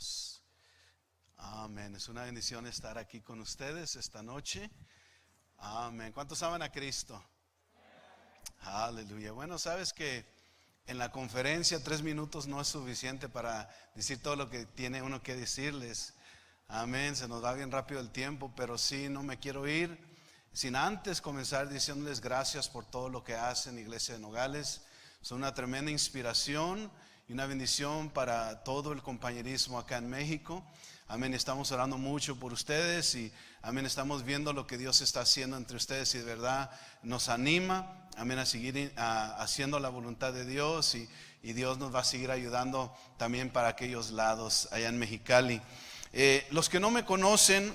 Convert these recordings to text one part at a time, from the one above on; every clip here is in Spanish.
Dios. Amén. Es una bendición estar aquí con ustedes esta noche. Amén. ¿Cuántos aman a Cristo? Aleluya. Bueno, sabes que en la conferencia 3 minutos no es suficiente para decir todo lo que tiene uno que decirles. Amén. Se nos va bien rápido el tiempo, pero sí, no me quiero ir sin antes comenzar diciéndoles gracias por todo lo que hacen, Iglesia de Nogales. Son una tremenda inspiración y una bendición para todo el compañerismo acá en México. Amén, estamos orando mucho por ustedes y amén, estamos viendo lo que Dios está haciendo entre ustedes y de verdad nos anima, amén, a seguir haciendo la voluntad de Dios y Dios nos va a seguir ayudando también para aquellos lados allá en Mexicali. Los que no me conocen,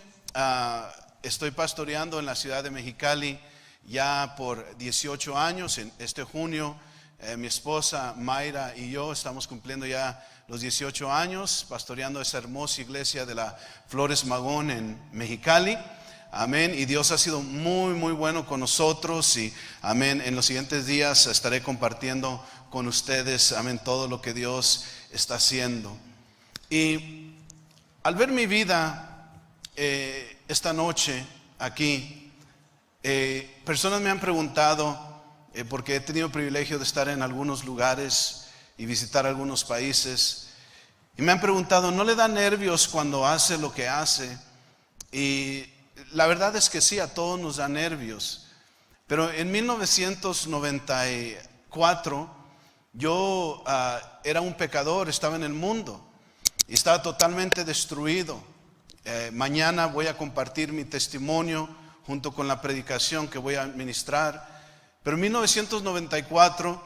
estoy pastoreando en la ciudad de Mexicali ya por 18 años. En este junio mi esposa Mayra y yo estamos cumpliendo ya los 18 años pastoreando esa hermosa iglesia de la Flores Magón en Mexicali. Amén. Y Dios ha sido muy muy bueno con nosotros y amén, en los siguientes días estaré compartiendo con ustedes, amén, todo lo que Dios está haciendo. Y al ver mi vida esta noche aquí, personas me han preguntado, porque he tenido el privilegio de estar en algunos lugares y visitar algunos países, y me han preguntado, ¿no le da nervios cuando hace lo que hace? Y la verdad es que sí, a todos nos da nervios. Pero en 1994 yo era un pecador, estaba en el mundo y estaba totalmente destruido. Mañana voy a compartir mi testimonio junto con la predicación que voy a ministrar. Pero en 1994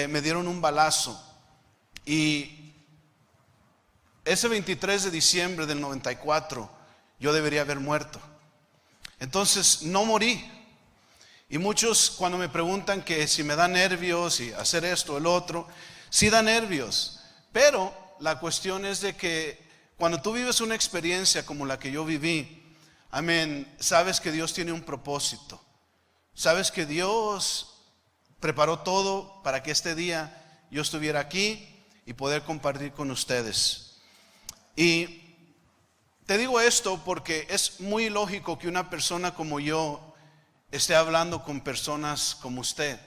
me dieron un balazo y ese 23 de diciembre del 94 yo debería haber muerto. Entonces no morí. Y muchos cuando me preguntan que si me da nervios y hacer esto o el otro, sí da nervios. Pero la cuestión es de que cuando tú vives una experiencia como la que yo viví, amén, sabes que Dios tiene un propósito. Sabes que Dios preparó todo para que este día yo estuviera aquí y poder compartir con ustedes. Y te digo esto porque es muy lógico que una persona como yo esté hablando con personas como usted.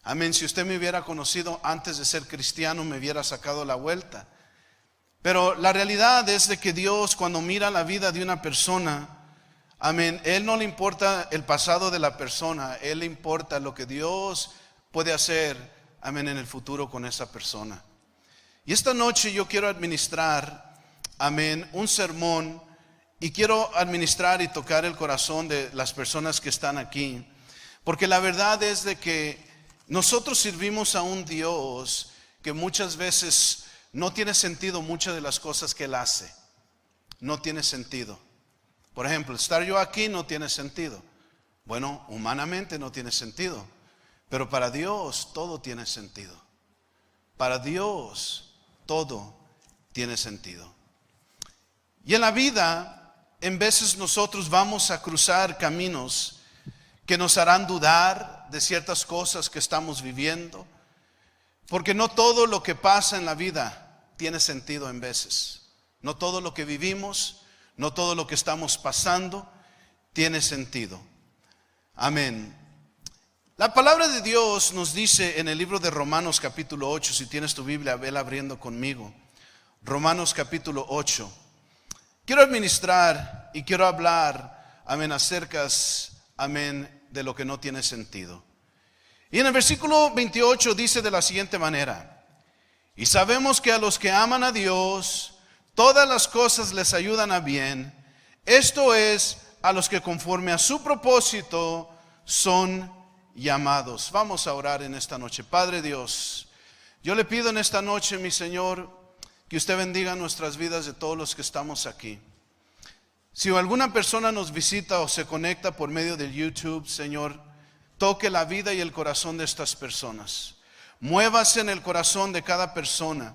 Amén, si usted me hubiera conocido antes de ser cristiano me hubiera sacado la vuelta. Pero la realidad es de que Dios, cuando mira la vida de una persona, amén, Él no le importa el pasado de la persona, Él le importa lo que Dios puede hacer, amén, en el futuro con esa persona. Y esta noche yo quiero administrar, amén, un sermón y quiero administrar y tocar el corazón de las personas que están aquí. Porque la verdad es de que nosotros servimos a un Dios que muchas veces no tiene sentido muchas de las cosas que Él hace. No tiene sentido. Por ejemplo, estar yo aquí no tiene sentido. Bueno, humanamente no tiene sentido. Pero para Dios todo tiene sentido. Para Dios todo tiene sentido. Y en la vida, en veces nosotros vamos a cruzar caminos que nos harán dudar de ciertas cosas que estamos viviendo. Porque no todo lo que pasa en la vida tiene sentido en veces. No todo lo que vivimos, no todo lo que estamos pasando tiene sentido. Amén. La palabra de Dios nos dice en el libro de Romanos capítulo 8, si tienes tu Biblia, vela abriendo conmigo. Romanos capítulo 8. Quiero administrar y quiero hablar, amén, acerca, amén, de lo que no tiene sentido. Y en el versículo 28 dice de la siguiente manera: y sabemos que a los que aman a Dios, todas las cosas les ayudan a bien. Esto es, a los que conforme a su propósito son llamados. Vamos a orar en esta noche. Padre Dios, yo le pido en esta noche, mi Señor, que usted bendiga nuestras vidas de todos los que estamos aquí. Si alguna persona nos visita o se conecta por medio del YouTube, Señor, toque la vida y el corazón de estas personas. Muévase en el corazón de cada persona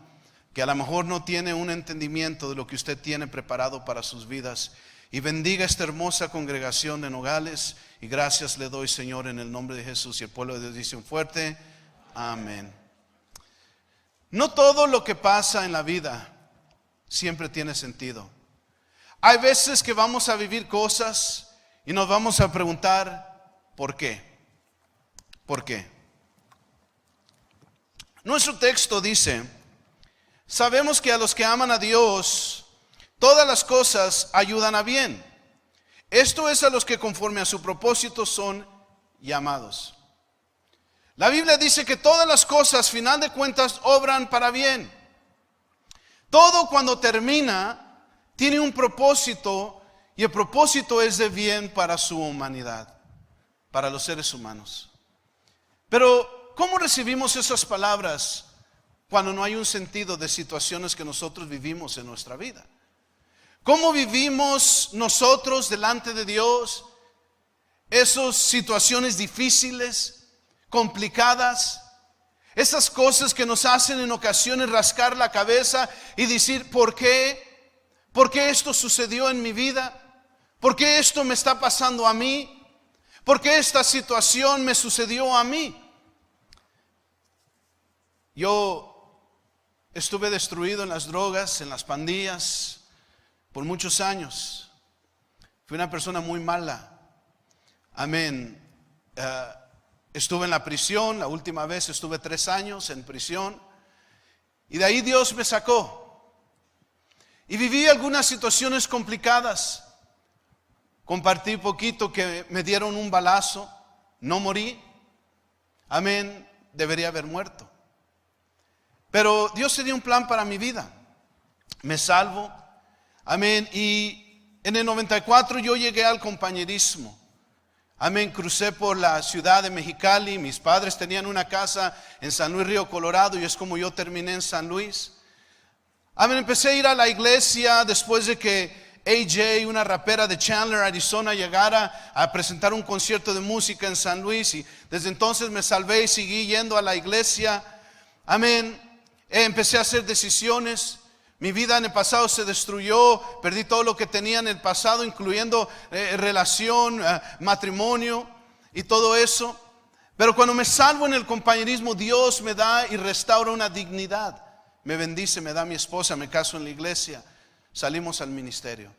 que a lo mejor no tiene un entendimiento de lo que usted tiene preparado para sus vidas. Y bendiga esta hermosa congregación de Nogales. Y gracias le doy, Señor, en el nombre de Jesús. Y el pueblo de Dios dice un fuerte amén. No todo lo que pasa en la vida siempre tiene sentido. Hay veces que vamos a vivir cosas y nos vamos a preguntar, ¿por qué? ¿Por qué? Nuestro texto dice, sabemos que a los que aman a Dios, todas las cosas ayudan a bien. Esto es a los que conforme a su propósito son llamados. La Biblia dice que todas las cosas, final de cuentas, obran para bien. Todo cuando termina tiene un propósito, y el propósito es de bien para su humanidad, para los seres humanos. Pero ¿cómo recibimos esas palabras cuando no hay un sentido de situaciones que nosotros vivimos en nuestra vida? ¿Cómo vivimos nosotros delante de Dios esas situaciones difíciles, complicadas, esas cosas que nos hacen en ocasiones rascar la cabeza y decir, ¿por qué? ¿Por qué esto sucedió en mi vida? ¿Por qué esto me está pasando a mí? ¿Por qué esta situación me sucedió a mí? Yo estuve destruido en las drogas, en las pandillas, por muchos años. Fui una persona muy mala. Amén. Estuve en la prisión, la última vez estuve 3 años en prisión. Y de ahí Dios me sacó. Y viví algunas situaciones complicadas. Compartí poquito que me dieron un balazo. No morí. Amén. Debería haber muerto. Pero Dios tenía un plan para mi vida. Me salvo. Amén. Y en el 94 yo llegué al compañerismo. Amén. Crucé por la ciudad de Mexicali. Mis padres tenían una casa en San Luis Río Colorado y es como yo terminé en San Luis. Amén. Empecé a ir a la iglesia después de que AJ, una rapera de Chandler, Arizona, llegara a presentar un concierto de música en San Luis. Y desde entonces me salvé y seguí yendo a la iglesia. Amén. Empecé a hacer decisiones. Mi vida en el pasado se destruyó, perdí todo lo que tenía en el pasado, incluyendo relación, matrimonio y todo eso. Pero cuando me salvo en el compañerismo, Dios me da y restaura una dignidad. Me bendice, me da mi esposa, me caso en la iglesia, salimos al ministerio.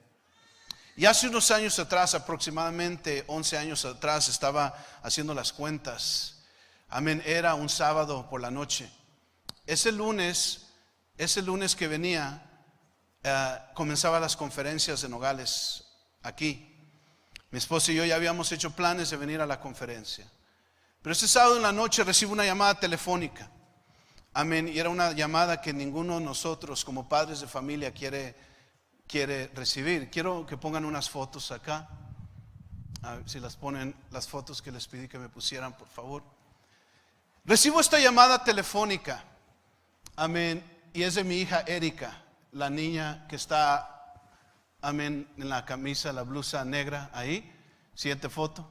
Y hace unos años atrás, aproximadamente 11 años atrás, estaba haciendo las cuentas. Amén, era un sábado por la noche. Ese lunes que venía, comenzaba las conferencias de Nogales aquí. Mi esposa y yo ya habíamos hecho planes de venir a la conferencia. Pero ese sábado en la noche recibo una llamada telefónica. Amén. Y era una llamada que ninguno de nosotros como padres de familia quiere recibir. Quiero que pongan unas fotos acá. A ver si las ponen, las fotos que les pedí que me pusieran, por favor. Recibo esta llamada telefónica. Amén. Y es de mi hija Erika, la niña que está, amén, en la camisa, la blusa negra ahí. Siguiente foto.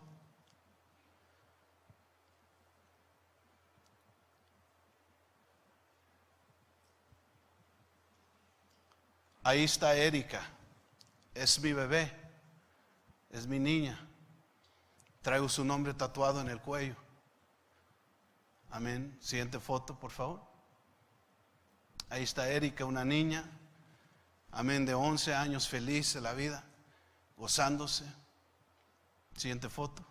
Ahí está Erika. Es mi bebé. Es mi niña. Traigo su nombre tatuado en el cuello. Amén. Siguiente foto, por favor. Ahí está Erika, una niña, amén, de 11 años, feliz de la vida, gozándose. Siguiente foto.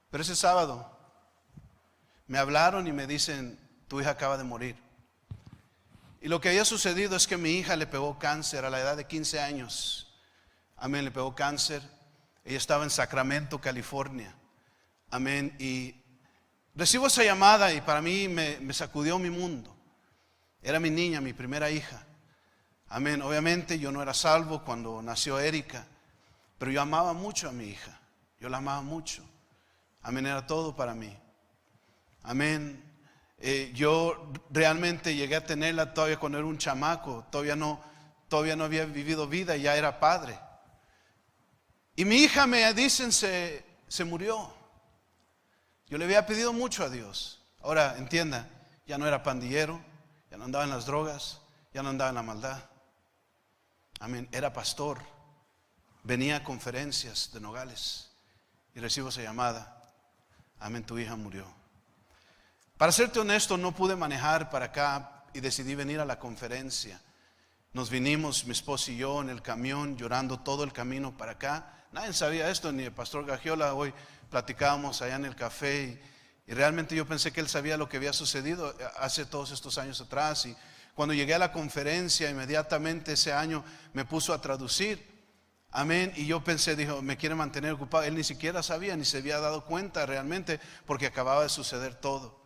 Pero ese sábado me hablaron y me dicen, tu hija acaba de morir. Y lo que había sucedido es que mi hija le pegó cáncer a la edad de 15 años. Amén, le pegó cáncer. Ella estaba en Sacramento, California. Amén, y recibo esa llamada y para mí me sacudió mi mundo. Era mi niña, mi primera hija. Amén. Obviamente yo no era salvo cuando nació Erika, pero yo amaba mucho a mi hija. Yo la amaba mucho. Amén. Era todo para mí. Amén. Yo realmente llegué a tenerla todavía cuando era un chamaco. Todavía no había vivido vida y ya era padre. Y mi hija, me dicen, se murió. Yo le había pedido mucho a Dios. Ahora entienda, ya no era pandillero, ya no andaba en las drogas, ya no andaba en la maldad. Amén, era pastor. Venía a conferencias de Nogales y recibo esa llamada. Amén, tu hija murió. Para serte honesto, no pude manejar para acá y decidí venir a la conferencia. Nos vinimos, mi esposa y yo, en el camión, llorando todo el camino para acá. Nadie sabía esto, ni el pastor Gagiola. Hoy platicábamos allá en el café y realmente yo pensé que él sabía lo que había sucedido hace todos estos años atrás. Y cuando llegué a la conferencia, inmediatamente ese año me puso a traducir. Amén. Y yo pensé, dijo, me quiere mantener ocupado. Él ni siquiera sabía, ni se había dado cuenta realmente, porque acababa de suceder todo.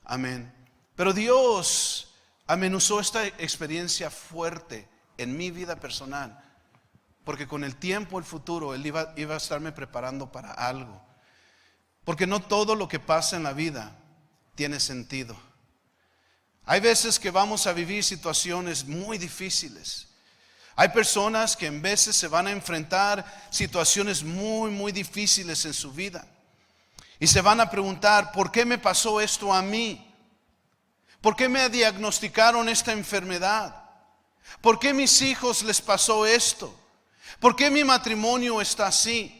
Amén. Pero Dios, amén, usó esta experiencia fuerte en mi vida personal, porque con el tiempo, el futuro, Él iba a estarme preparando para algo. Porque no todo lo que pasa en la vida tiene sentido. Hay veces que vamos a vivir situaciones muy difíciles. Hay personas que en veces se van a enfrentar situaciones muy, muy difíciles en su vida. Y se van a preguntar, ¿por qué me pasó esto a mí? ¿Por qué me diagnosticaron esta enfermedad? ¿Por qué a mis hijos les pasó esto? ¿Por qué mi matrimonio está así?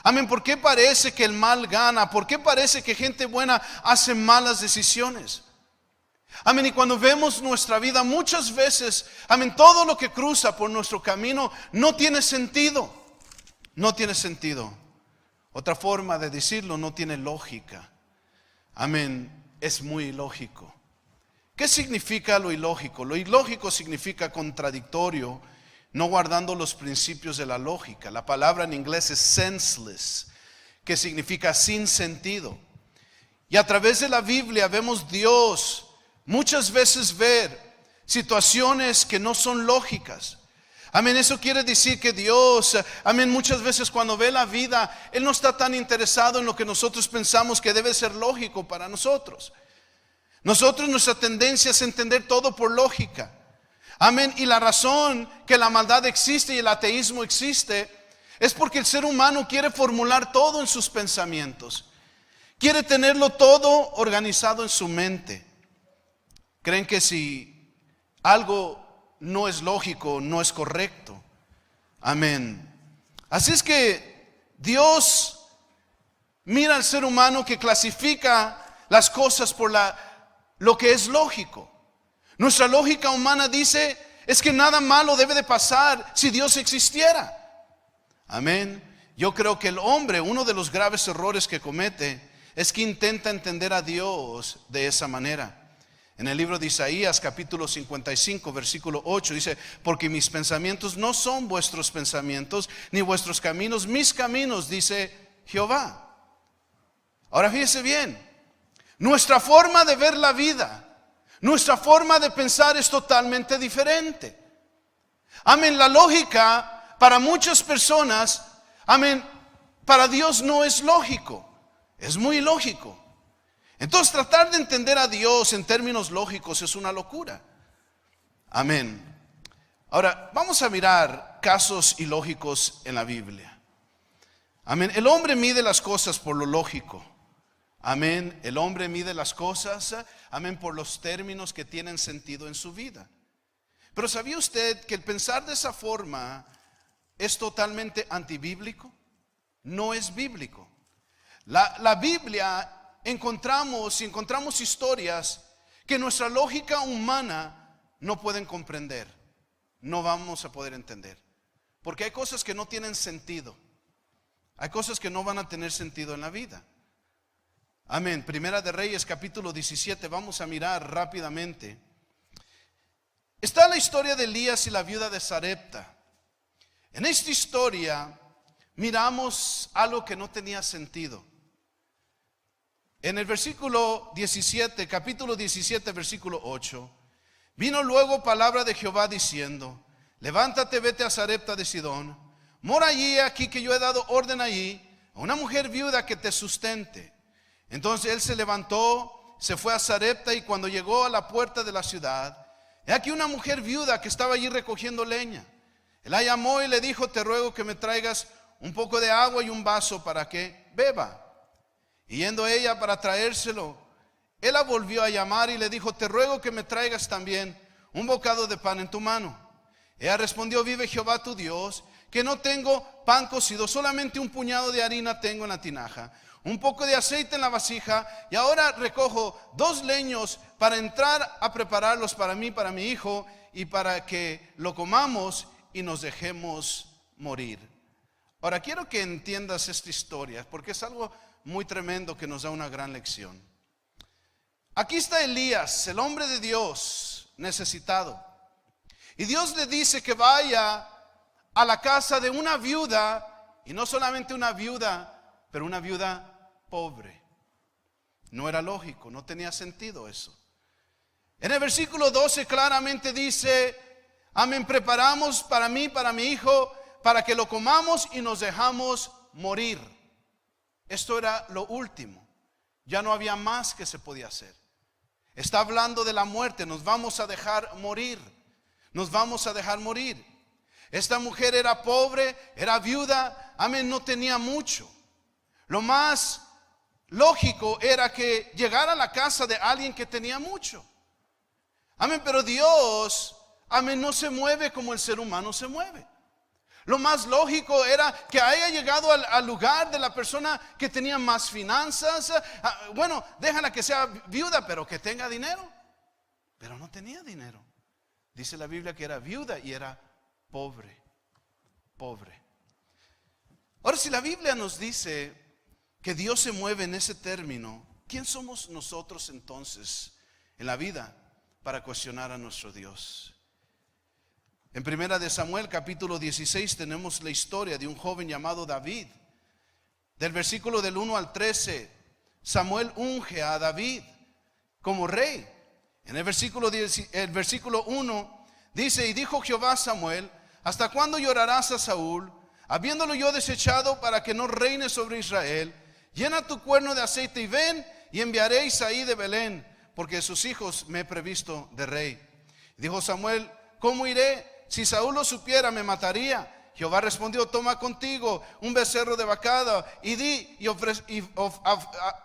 Amén, ¿por qué parece que el mal gana? ¿Por qué parece que gente buena hace malas decisiones? Amén, y cuando vemos nuestra vida muchas veces, amén, todo lo que cruza por nuestro camino no tiene sentido. No tiene sentido. Otra forma de decirlo, no tiene lógica. Amén, es muy ilógico. ¿Qué significa lo ilógico? Lo ilógico significa contradictorio, no guardando los principios de la lógica. La palabra en inglés es senseless, que significa sin sentido. Y a través de la Biblia vemos Dios muchas veces ver situaciones que no son lógicas. Amén, eso quiere decir que Dios, amén, muchas veces cuando ve la vida, Él no está tan interesado en lo que nosotros pensamos que debe ser lógico para nosotros. Nuestra tendencia es entender todo por lógica. Amén, y la razón que la maldad existe y el ateísmo existe es porque el ser humano quiere formular todo en sus pensamientos. Quiere tenerlo todo organizado en su mente. Creen que si algo no es lógico, no es correcto. Amén. Así es que Dios mira al ser humano que clasifica las cosas por lo que es lógico. Nuestra lógica humana dice es que nada malo debe de pasar si Dios existiera. Amén. Yo creo que el hombre, uno de los graves errores que comete es que intenta entender a Dios de esa manera. En el libro de Isaías, capítulo 55, versículo 8, dice: porque mis pensamientos no son vuestros pensamientos, ni vuestros caminos mis caminos, dice Jehová. Ahora fíjese bien, nuestra forma de ver la vida, nuestra forma de pensar es totalmente diferente. Amén, la lógica para muchas personas, amén, para Dios no es lógico, es muy ilógico. Entonces tratar de entender a Dios en términos lógicos es una locura. Amén. Ahora vamos a mirar casos ilógicos en la Biblia. Amén. El hombre mide las cosas por lo lógico. Amén. El hombre mide las cosas, amén, por los términos que tienen sentido en su vida. Pero ¿sabía usted que el pensar de esa forma es totalmente antibíblico? No es bíblico. La Biblia encontramos historias que nuestra lógica humana no pueden comprender. No vamos a poder entender. Porque hay cosas que no tienen sentido. Hay cosas que no van a tener sentido en la vida. Amén. Primera de Reyes, capítulo 17. Vamos a mirar rápidamente. Está la historia de Elías y la viuda de Sarepta. En esta historia miramos algo que no tenía sentido. En el versículo 17, capítulo 17, versículo 8, vino luego palabra de Jehová diciendo: levántate, vete a Sarepta de Sidón, mora allí, aquí que yo he dado orden allí a una mujer viuda que te sustente. Entonces él se levantó, se fue a Sarepta, y cuando llegó a la puerta de la ciudad, he aquí una mujer viuda que estaba allí recogiendo leña. Él la llamó y le dijo: te ruego que me traigas un poco de agua y un vaso para que beba. Y yendo ella para traérselo, él la volvió a llamar y le dijo: te ruego que me traigas también un bocado de pan en tu mano. Ella respondió: vive Jehová tu Dios, que no tengo pan cocido, solamente un puñado de harina tengo en la tinaja, un poco de aceite en la vasija, y ahora recojo 2 leños para entrar a prepararlos para mí, para mi hijo, y para que lo comamos y nos dejemos morir. Ahora quiero que entiendas esta historia, porque es algo muy tremendo que nos da una gran lección. Aquí está Elías, el hombre de Dios, necesitado. Y Dios le dice que vaya a la casa de una viuda, y no solamente una viuda, pero una viuda pobre. No era lógico, no tenía sentido eso. En el versículo 12 claramente dice: amén, preparamos para mí, para mi hijo, para que lo comamos y nos dejamos morir. Esto era lo último. Ya no había más que se podía hacer. Está hablando de la muerte. Nos vamos a dejar morir. Nos vamos a dejar morir. Esta mujer era pobre, era viuda, amén, no tenía mucho. Lo más lógico era que llegara a la casa de alguien que tenía mucho. Amén, pero Dios, amén, no se mueve como el ser humano se mueve. Lo más lógico era que haya llegado al lugar de la persona que tenía más finanzas. Bueno, déjala que sea viuda, pero que tenga dinero. Pero no tenía dinero. Dice la Biblia que era viuda y era pobre. Pobre. Ahora, si la Biblia nos dice que Dios se mueve en ese término, ¿quién somos nosotros entonces en la vida para cuestionar a nuestro Dios? En Primera de Samuel capítulo 16 tenemos la historia de un joven llamado David. Del versículo del 1 al 13, Samuel unge a David como rey. En el versículo 1 dice: y dijo Jehová a Samuel: ¿hasta cuándo llorarás a Saúl, habiéndolo yo desechado para que no reine sobre Israel? Llena tu cuerno de aceite y ven, y enviaré a Isaí de Belén, porque de sus hijos me he previsto de rey. Dijo Samuel: ¿cómo iré? Si Saúl lo supiera, me mataría. Jehová respondió: toma contigo un becerro de vacada y di,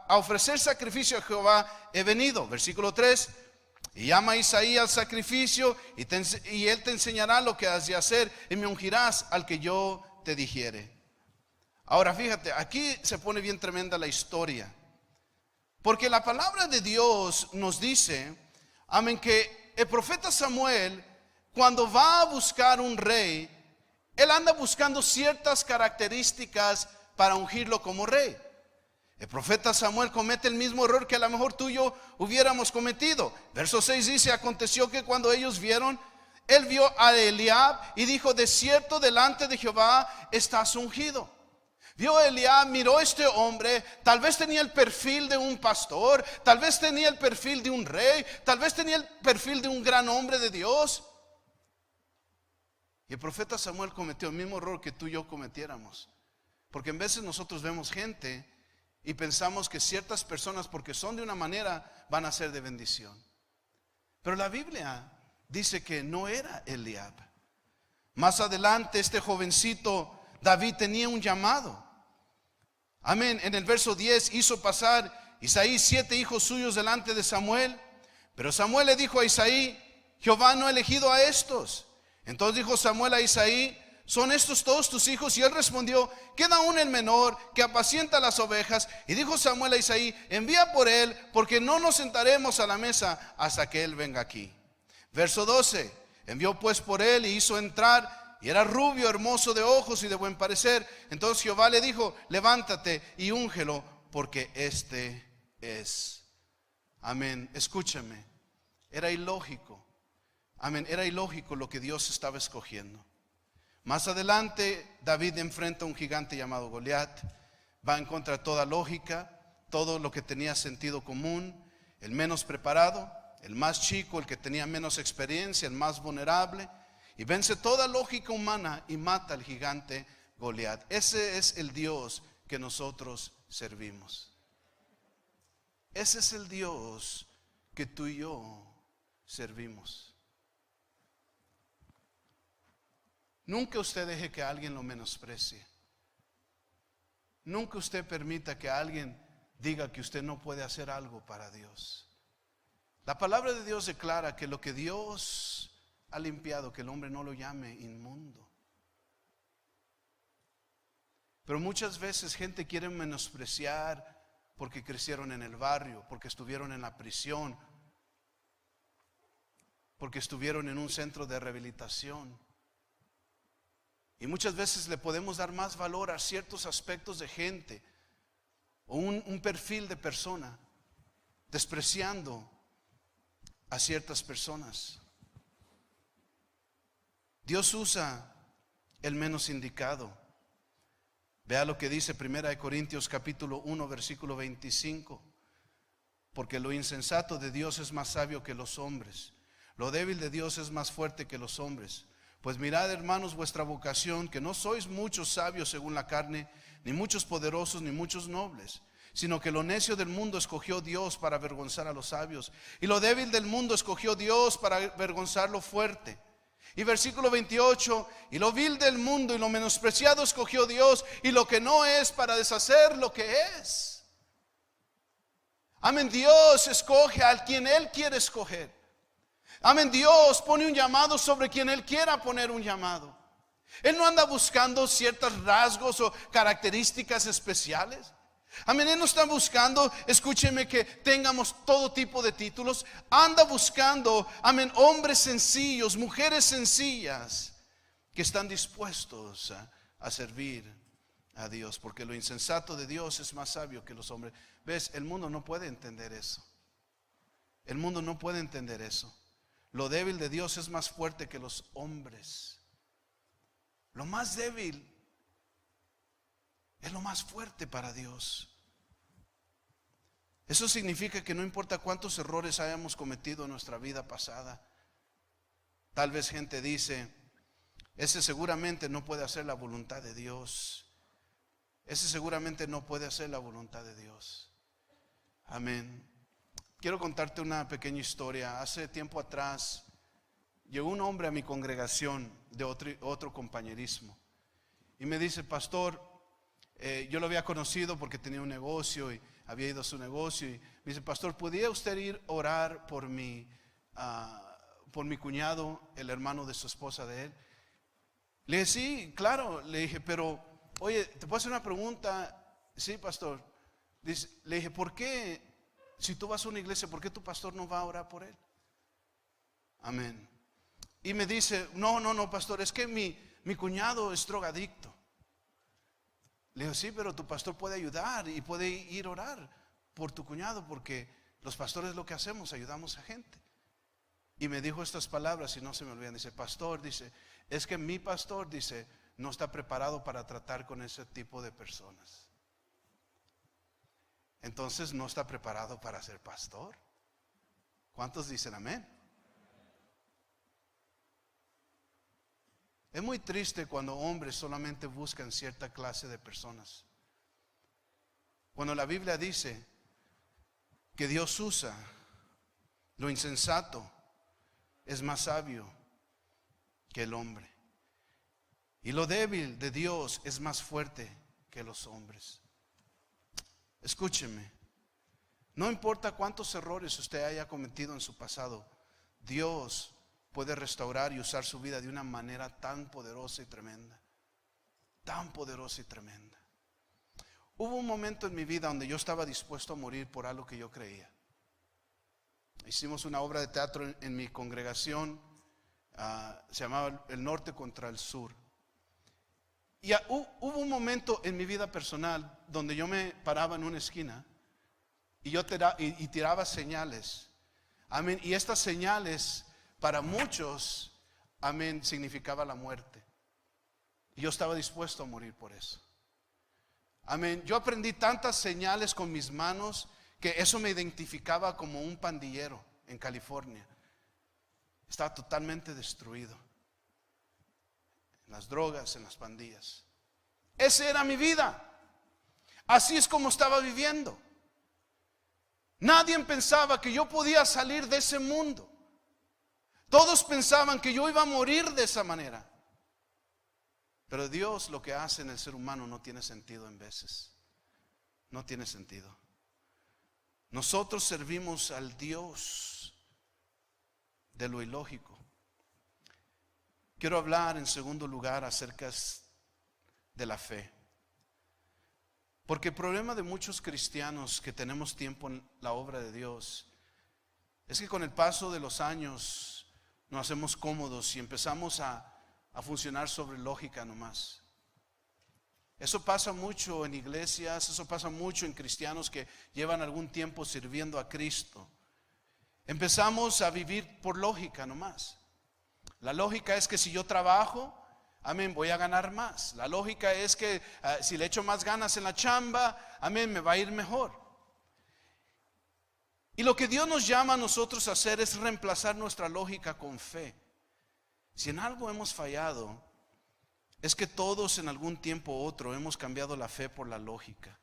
a ofrecer sacrificio a Jehová he venido. Versículo 3. Y llama a Isaí al sacrificio, y él te enseñará lo que has de hacer, y me ungirás al que yo te dijere. Ahora fíjate, aquí se pone bien tremenda la historia, porque la palabra de Dios nos dice, amén, que el profeta Samuel, cuando va a buscar un rey, él anda buscando ciertas características para ungirlo como rey. El profeta Samuel comete el mismo error que a lo mejor tú y yo hubiéramos cometido. Verso 6 dice: aconteció que cuando ellos vieron, él vio a Eliab y dijo: de cierto delante de Jehová estás ungido. Vio a Eliab, miró a este hombre, tal vez tenía el perfil de un pastor, tal vez tenía el perfil de un rey, tal vez tenía el perfil de un gran hombre de Dios. Y el profeta Samuel cometió el mismo error que tú y yo cometiéramos. Porque en veces nosotros vemos gente y pensamos que ciertas personas, porque son de una manera, van a ser de bendición. Pero la Biblia dice que no era Eliab. Más adelante este jovencito David tenía un llamado. Amén. En el verso 10 hizo pasar Isaí 7 hijos suyos delante de Samuel. Pero Samuel le dijo a Isaí: Jehová no ha elegido a estos. Entonces dijo Samuel a Isaí: ¿son estos todos tus hijos? Y él respondió: queda aún el menor que apacienta las ovejas. Y dijo Samuel a Isaí: envía por él, porque no nos sentaremos a la mesa hasta que él venga aquí. Verso 12: envió pues por él y hizo entrar, y era rubio, hermoso de ojos y de buen parecer. Entonces Jehová le dijo: levántate y úngelo, porque este es. Amén. Escúchame, era ilógico. Amén, era ilógico lo que Dios estaba escogiendo. Más adelante David enfrenta a un gigante llamado Goliat. Va en contra de toda lógica, todo lo que tenía sentido común. El menos preparado, el más chico, el que tenía menos experiencia, el más vulnerable, y vence toda lógica humana y mata al gigante Goliat. Ese es el Dios que nosotros servimos. Ese es el Dios que tú y yo servimos. Nunca usted deje que alguien lo menosprecie. Nunca usted permita que alguien diga que usted no puede hacer algo para Dios. La palabra de Dios declara que lo que Dios ha limpiado, que el hombre no lo llame inmundo. Pero muchas veces gente quiere menospreciar porque crecieron en el barrio, porque estuvieron en la prisión, porque estuvieron en un centro de rehabilitación. Y muchas veces le podemos dar más valor a ciertos aspectos de gente o un perfil de persona, despreciando a ciertas personas. Dios usa el menos indicado. Vea lo que dice 1 Corintios capítulo 1 versículo 25. Porque lo insensato de Dios es más sabio que los hombres, lo débil de Dios es más fuerte que los hombres. Pues mirad, hermanos, vuestra vocación, que no sois muchos sabios según la carne, ni muchos poderosos, ni muchos nobles, sino que lo necio del mundo escogió Dios para avergonzar a los sabios, y lo débil del mundo escogió Dios para avergonzar lo fuerte. Y versículo 28, y lo vil del mundo y lo menospreciado escogió Dios, y lo que no es, para deshacer lo que es. Amén. Dios escoge al quien Él quiere escoger. Amén. Dios pone un llamado sobre quien Él quiera poner un llamado. Él no anda buscando ciertos rasgos o características especiales. Amén. Él no está buscando, escúcheme, que tengamos todo tipo de títulos. Anda buscando, amén, hombres sencillos, mujeres sencillas, que están dispuestos a servir a Dios. Porque lo insensato de Dios es más sabio que los hombres. ¿Ves? El mundo no puede entender eso. El mundo no puede entender eso. Lo débil de Dios es más fuerte que los hombres. Lo más débil es lo más fuerte para Dios. Eso significa que no importa cuántos errores hayamos cometido en nuestra vida pasada. Tal vez gente dice, ese seguramente no puede hacer la voluntad de Dios. Ese seguramente no puede hacer la voluntad de Dios. Amén. Quiero contarte una pequeña historia. Hace tiempo atrás llegó un hombre a mi congregación de otro compañerismo y me dice, pastor, yo lo había conocido porque tenía un negocio y había ido a su negocio, y me dice, pastor, ¿podría usted ir a orar por mi cuñado, el hermano de su esposa de él? Le dije, sí, claro. Le dije, pero oye, ¿te puedo hacer una pregunta? Sí, pastor. Le dije, ¿por qué? Si tú vas a una iglesia, ¿por qué tu pastor no va a orar por él? Amén. Y me dice, no, pastor, es que mi cuñado es drogadicto. Le digo, sí, pero tu pastor puede ayudar y puede ir a orar por tu cuñado, porque los pastores lo que hacemos, ayudamos a gente. Y me dijo estas palabras y no se me olvidan. Dice, pastor, dice, es que mi pastor, dice, no está preparado para tratar con ese tipo de personas. Entonces no está preparado para ser pastor. ¿Cuántos dicen amén? Es muy triste cuando hombres solamente buscan cierta clase de personas. Cuando la Biblia dice que Dios usa lo insensato, es más sabio que el hombre. Y lo débil de Dios es más fuerte que los hombres. Escúcheme, no importa cuántos errores usted haya cometido en su pasado, Dios puede restaurar y usar su vida de una manera tan poderosa y tremenda. Tan poderosa y tremenda. Hubo un momento en mi vida donde yo estaba dispuesto a morir por algo que yo creía. Hicimos una obra de teatro en mi congregación, se llamaba El Norte contra el Sur. Y hubo un momento en mi vida personal donde yo me paraba en una esquina y yo tiraba señales. Amén. Y estas señales para muchos, amén, significaba la muerte. Y yo estaba dispuesto a morir por eso. Amén. Yo aprendí tantas señales con mis manos que eso me identificaba como un pandillero en California. Estaba totalmente destruido. En las drogas, en las pandillas. Esa era mi vida. Así es como estaba viviendo. Nadie pensaba que yo podía salir de ese mundo. Todos pensaban que yo iba a morir de esa manera. Pero Dios, lo que hace en el ser humano no tiene sentido en veces. No tiene sentido. Nosotros servimos al Dios de lo ilógico. Quiero hablar en segundo lugar acerca de la fe. Porque el problema de muchos cristianos que tenemos tiempo en la obra de Dios es que con el paso de los años nos hacemos cómodos y empezamos a funcionar sobre lógica nomás. Eso pasa mucho en iglesias, eso pasa mucho en cristianos que llevan algún tiempo sirviendo a Cristo. Empezamos a vivir por lógica nomás. La lógica es que si yo trabajo, amén, voy a ganar más. La lógica es que si le echo más ganas en la chamba, amén, me va a ir mejor. Y lo que Dios nos llama a nosotros a hacer es reemplazar nuestra lógica con fe. Si en algo hemos fallado, es que todos en algún tiempo u otro hemos cambiado la fe por la lógica.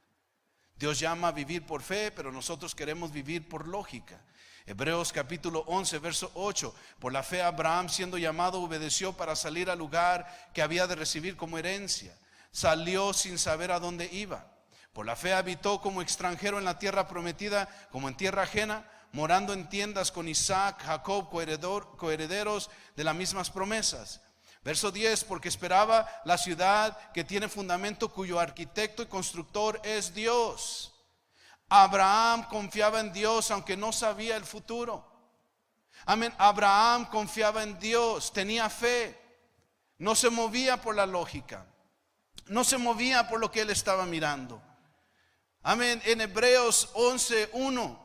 Dios llama a vivir por fe, pero nosotros queremos vivir por lógica. Hebreos capítulo 11, verso 8. Por la fe Abraham, siendo llamado, obedeció para salir al lugar que había de recibir como herencia. Salió sin saber a dónde iba. Por la fe habitó como extranjero en la tierra prometida, como en tierra ajena, morando en tiendas con Isaac, Jacob, coherederos de las mismas promesas. Verso 10, porque esperaba la ciudad que tiene fundamento, cuyo arquitecto y constructor es Dios. Abraham confiaba en Dios aunque no sabía el futuro. Amén. Abraham confiaba en Dios, tenía fe. No se movía por la lógica. No se movía por lo que él estaba mirando. Amén. En Hebreos 11:1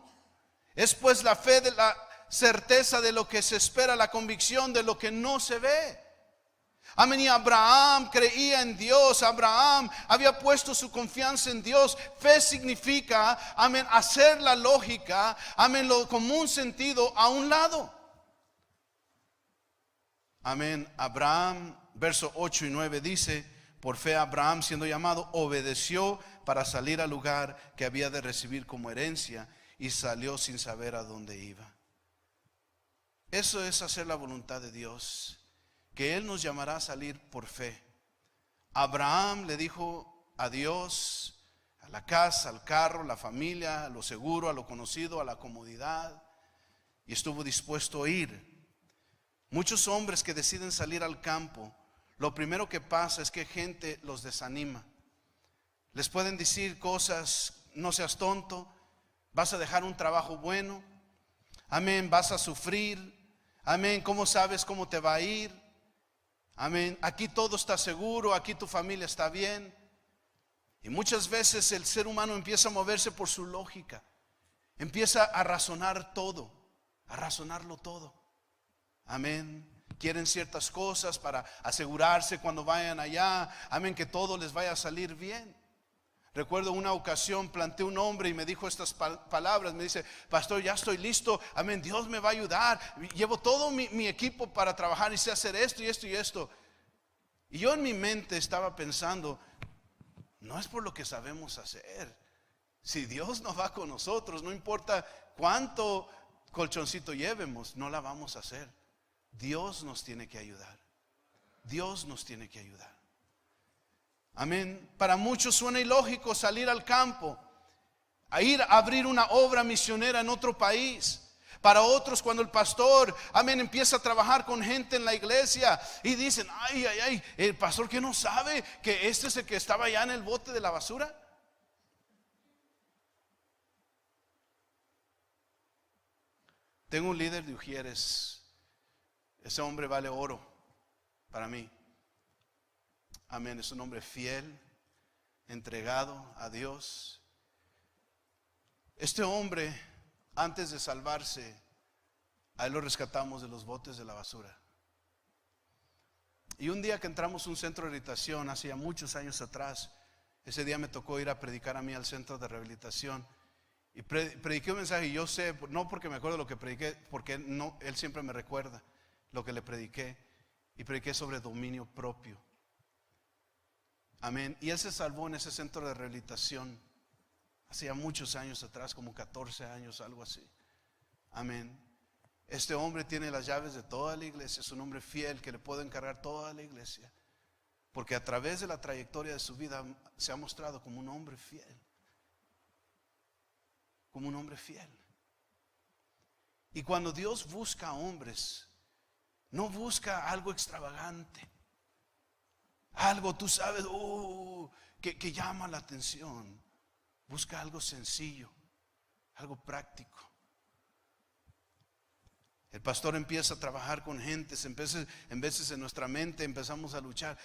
es pues la fe de la certeza de lo que se espera, la convicción de lo que no se ve. Amén. Y Abraham creía en Dios. Abraham había puesto su confianza en Dios. Fe significa, amén, hacer la lógica, amén, lo común sentido a un lado. Amén. Abraham, verso 8 y 9 dice: por fe Abraham, siendo llamado, obedeció para salir al lugar que había de recibir como herencia, y salió sin saber a dónde iba. Eso es hacer la voluntad de Dios, que Él nos llamará a salir por fe. Abraham le dijo a Dios, a la casa, al carro, a la familia, a lo seguro, a lo conocido, a la comodidad, y estuvo dispuesto a ir. Muchos hombres que deciden salir al campo, lo primero que pasa es que gente los desanima. Les pueden decir cosas: no seas tonto, vas a dejar un trabajo bueno, amén, vas a sufrir, amén, ¿cómo sabes cómo te va a ir? Amén, aquí todo está seguro, aquí tu familia está bien. Y muchas veces el ser humano empieza a moverse por su lógica, empieza a razonar todo, a razonarlo todo. Amén. Quieren ciertas cosas para asegurarse cuando vayan allá, amén, que todo les vaya a salir bien. Recuerdo una ocasión planté un hombre y me dijo estas palabras. Me dice: pastor, ya estoy listo, amén, Dios me va a ayudar. Llevo todo mi equipo para trabajar y sé hacer esto y esto y esto. Y yo en mi mente estaba pensando: no es por lo que sabemos hacer. Si Dios no va con nosotros, no importa cuánto colchoncito llevemos, no la vamos a hacer. Dios nos tiene que ayudar. Dios nos tiene que ayudar. Amén. Para muchos suena ilógico salir al campo, a ir a abrir una obra misionera en otro país. Para otros, cuando el pastor, amén, empieza a trabajar con gente en la iglesia y dicen: ay, el pastor que no sabe que este es el que estaba allá en el bote de la basura. Tengo un líder de Ujieres. Ese hombre vale oro para mí. Amén, es un hombre fiel, entregado a Dios. Este hombre, antes de salvarse, a él lo rescatamos de los botes de la basura. Y un día que entramos a un centro de rehabilitación, hace ya muchos años atrás, ese día me tocó ir a predicar a mí al centro de rehabilitación. Y prediqué un mensaje, y yo sé, no porque me acuerdo lo que prediqué, porque no, él siempre me recuerda lo que le prediqué. Y prediqué sobre dominio propio. Amén. Y él se salvó en ese centro de rehabilitación hacía muchos años atrás, como 14 años, algo así. Amén. Este hombre tiene las llaves de toda la iglesia. Es un hombre fiel que le puede encargar toda la iglesia, porque a través de la trayectoria de su vida se ha mostrado como un hombre fiel. Como un hombre fiel. Y cuando Dios busca a hombres, no busca algo extravagante, algo, tú sabes, que llama la atención. Busca algo sencillo, algo práctico. El pastor empieza a trabajar con gentes, en veces en nuestra mente empezamos a luchar.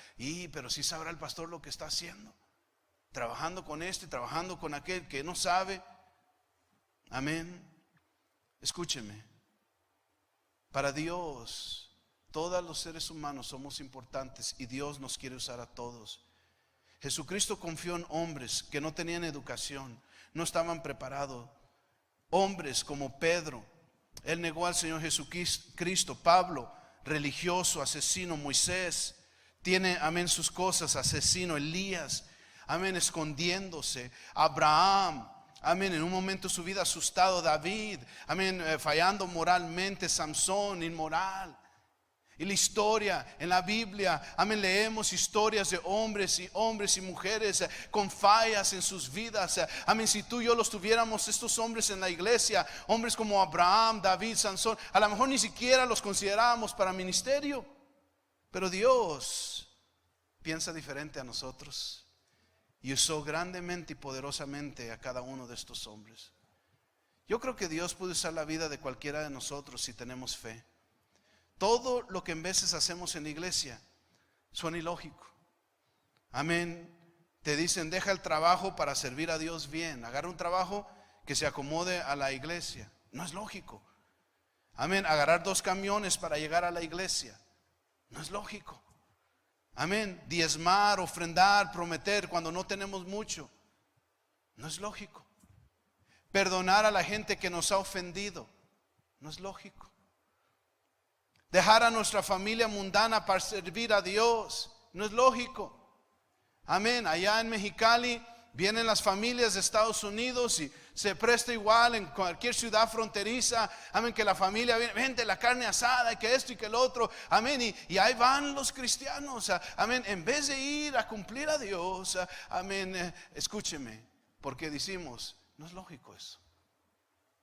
Pero sí sabrá el pastor lo que está haciendo, trabajando con este, trabajando con aquel que no sabe. Amén. Escúcheme, para Dios todos los seres humanos somos importantes y Dios nos quiere usar a todos. Jesucristo confió en hombres que no tenían educación, no estaban preparados. Hombres como Pedro, él negó al Señor Jesucristo. Pablo, religioso, asesino. Moisés tiene, amén, sus cosas, asesino. Elías, amén, escondiéndose. Abraham, amén, en un momento de su vida asustado. David, amén, fallando moralmente. Samson, inmoral. Y la historia en la Biblia, amén, leemos historias de hombres y mujeres con fallas en sus vidas. Amén, si tú y yo los tuviéramos, estos hombres en la iglesia, hombres como Abraham, David, Sansón, a lo mejor ni siquiera los considerábamos para ministerio. Pero Dios piensa diferente a nosotros y usó grandemente y poderosamente a cada uno de estos hombres. Yo creo que Dios puede usar la vida de cualquiera de nosotros si tenemos fe. Todo lo que en veces hacemos en la iglesia suena ilógico. Amén. Te dicen, deja el trabajo para servir a Dios bien. Agarra un trabajo que se acomode a la iglesia. No es lógico. Amén. Agarrar 2 camiones para llegar a la iglesia. No es lógico. Amén. Diezmar, ofrendar, prometer cuando no tenemos mucho. No es lógico. Perdonar a la gente que nos ha ofendido. No es lógico. Dejar a nuestra familia mundana para servir a Dios. No es lógico. Amén. Allá en Mexicali vienen las familias de Estados Unidos y se presta igual en cualquier ciudad fronteriza. Amén. Que la familia viene, vente la carne asada y que esto y que el otro. Amén. Y ahí van los cristianos. Amén. En vez de ir a cumplir a Dios. Amén. Escúcheme. Porque decimos, no es lógico eso.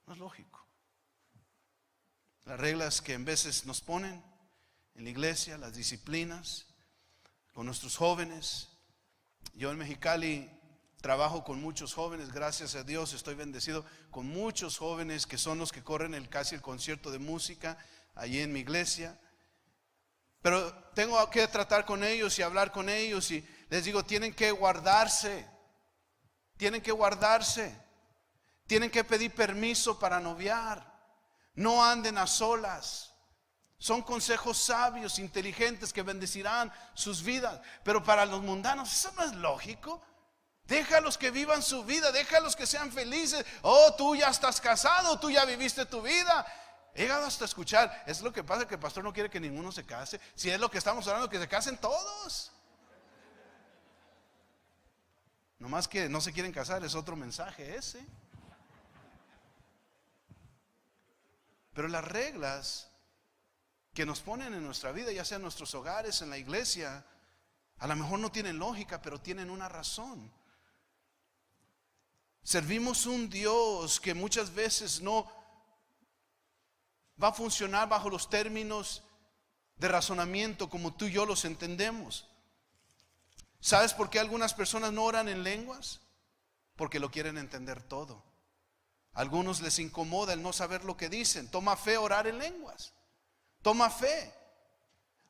No es lógico. Las reglas que en veces nos ponen en la iglesia, las disciplinas, con nuestros jóvenes. Yo en Mexicali trabajo con muchos jóvenes, gracias a Dios estoy bendecido con muchos jóvenes que son los que corren casi el concierto de música allí en mi iglesia. Pero tengo que tratar con ellos y hablar con ellos y les digo, tienen que guardarse, tienen que pedir permiso para noviar. No anden a solas. Son consejos sabios, inteligentes que bendecirán sus vidas. Pero para los mundanos eso no es lógico. Déjalos que vivan su vida, déjalos que sean felices. Oh, tú ya estás casado, tú ya viviste tu vida. He llegado hasta escuchar, es lo que pasa que el pastor no quiere que ninguno se case. Si es lo que estamos hablando, que se casen todos. Nomás que no se quieren casar, es otro mensaje ese. Pero las reglas que nos ponen en nuestra vida, ya sea en nuestros hogares, en la iglesia, a lo mejor no tienen lógica, pero tienen una razón. Servimos un Dios que muchas veces no va a funcionar bajo los términos de razonamiento como tú y yo los entendemos. ¿Sabes por qué algunas personas no oran en lenguas? Porque lo quieren entender todo. A algunos les incomoda el no saber lo que dicen. Toma fe orar en lenguas. Toma fe.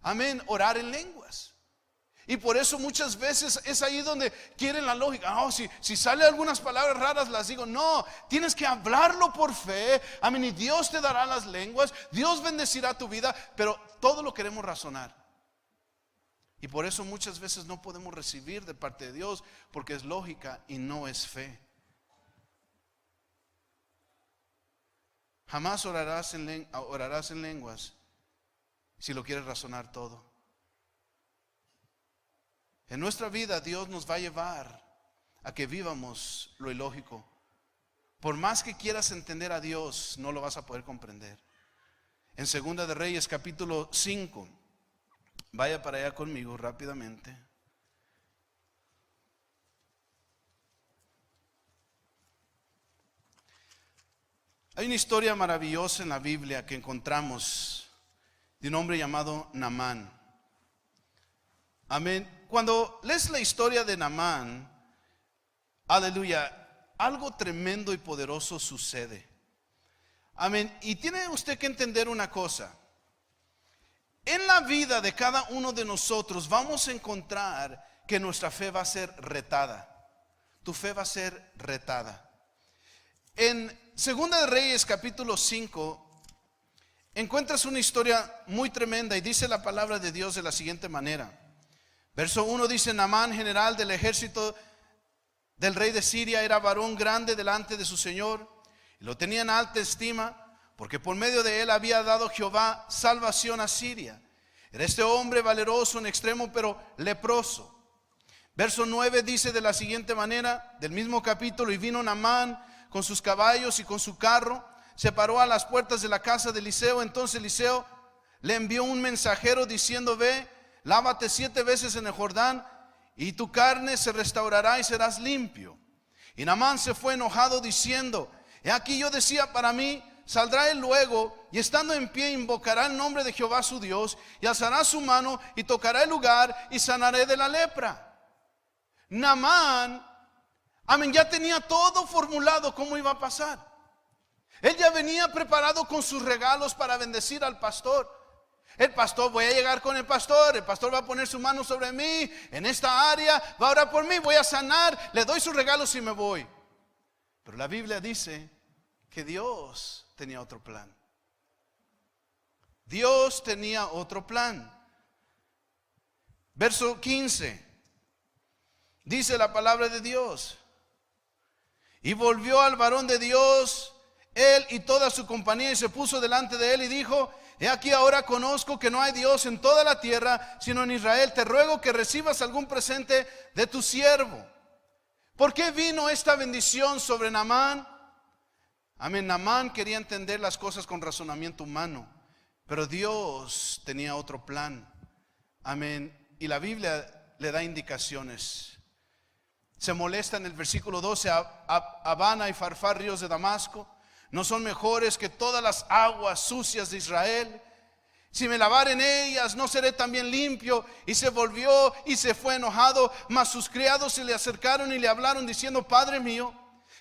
Amén, orar en lenguas. Y por eso muchas veces es ahí donde quieren la lógica. No, si sale algunas palabras raras las digo. No, tienes que hablarlo por fe. Amén, y Dios te dará las lenguas. Dios bendecirá tu vida. Pero todo lo queremos razonar. Y por eso muchas veces no podemos recibir de parte de Dios, porque es lógica y no es fe. Jamás orarás en lenguas si lo quieres razonar todo. En nuestra vida Dios nos va a llevar a que vivamos lo ilógico. Por más que quieras entender a Dios, no lo vas a poder comprender. En 2 de Reyes capítulo 5, vaya para allá conmigo rápidamente. Hay una historia maravillosa en la Biblia que encontramos de un hombre llamado Naamán. Amén. Cuando lees la historia de Naamán, aleluya, algo tremendo y poderoso sucede. Amén. Y tiene usted que entender una cosa. En la vida de cada uno de nosotros vamos a encontrar que nuestra fe va a ser retada. Tu fe va a ser retada. En 2 de Reyes capítulo 5 encuentras una historia muy tremenda y dice la palabra de Dios de la siguiente manera. Verso 1 dice: Naamán, general del ejército del rey de Siria, era varón grande delante de su señor y lo tenía en alta estima, porque por medio de él había dado Jehová salvación a Siria. Era este hombre valeroso en extremo, pero leproso. Verso 9 dice de la siguiente manera, del mismo capítulo: y vino Naamán con sus caballos y con su carro, se paró a las puertas de la casa de Eliseo. Entonces Eliseo le envió un mensajero diciendo: ve, lávate 7 veces en el Jordán, y tu carne se restaurará y serás limpio. Y Naamán se fue enojado diciendo: he aquí, yo decía para mí, saldrá él luego, y estando en pie invocará el nombre de Jehová su Dios, y alzará su mano y tocará el lugar, y sanaré de la lepra. Naamán, amén, ya tenía todo formulado cómo iba a pasar. Él ya venía preparado con sus regalos para bendecir al pastor. El pastor, voy a llegar con el pastor va a poner su mano sobre mí, en esta área, va a orar por mí, voy a sanar, le doy sus regalos y me voy. Pero la Biblia dice que Dios tenía otro plan. Dios tenía otro plan. Verso 15. Dice la palabra de Dios: y volvió al varón de Dios, él y toda su compañía, y se puso delante de él y dijo: he aquí, ahora conozco que no hay Dios en toda la tierra sino en Israel. Te ruego que recibas algún presente de tu siervo. ¿Por qué vino esta bendición sobre Naamán? Amén. Naamán quería entender las cosas con razonamiento humano, pero Dios tenía otro plan. Amén. Y la Biblia le da indicaciones. Se molesta en el versículo 12: Abana y Farfar, ríos de Damasco, ¿no son mejores que todas las aguas sucias de Israel? Si me lavare en ellas, ¿no seré también limpio? Y se volvió y se fue enojado. Mas sus criados se le acercaron y le hablaron diciendo: Padre mío,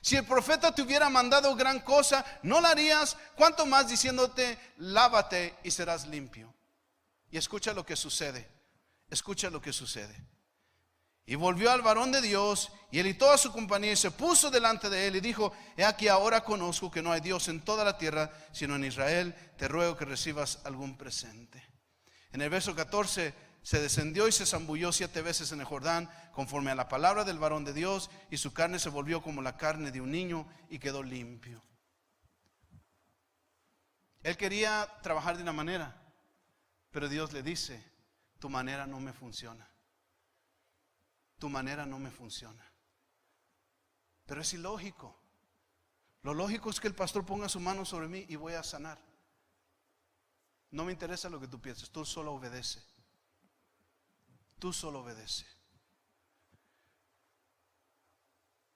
si el profeta te hubiera mandado gran cosa, ¿no la harías? ¿Cuánto más diciéndote: lávate y serás limpio? Y escucha lo que sucede. Escucha lo que sucede. Y volvió al varón de Dios, y él y toda su compañía, y se puso delante de él y dijo: he aquí, ahora conozco que no hay Dios en toda la tierra sino en Israel. Te ruego que recibas algún presente. En el verso 14: se descendió y se zambulló 7 veces en el Jordán, conforme a la palabra del varón de Dios, y su carne se volvió como la carne de un niño, y quedó limpio. Él quería trabajar de una manera, pero Dios le dice: tu manera no me funciona. Tu manera no me funciona. Pero es ilógico. Lo lógico es que el pastor ponga su mano sobre mí y voy a sanar. No me interesa lo que tú pienses, tú solo obedece. Tú solo obedece.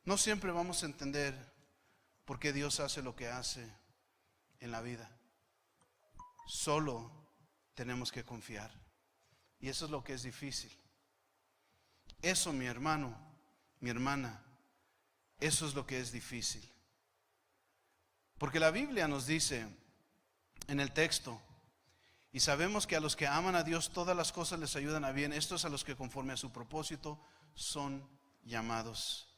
No siempre vamos a entender por qué Dios hace lo que hace en la vida. Solo tenemos que confiar. Y eso es lo que es difícil. Eso, mi hermano, mi hermana, eso es lo que es difícil. Porque la Biblia nos dice en el texto: y sabemos que a los que aman a Dios todas las cosas les ayudan a bien. Estos a los que conforme a su propósito son llamados.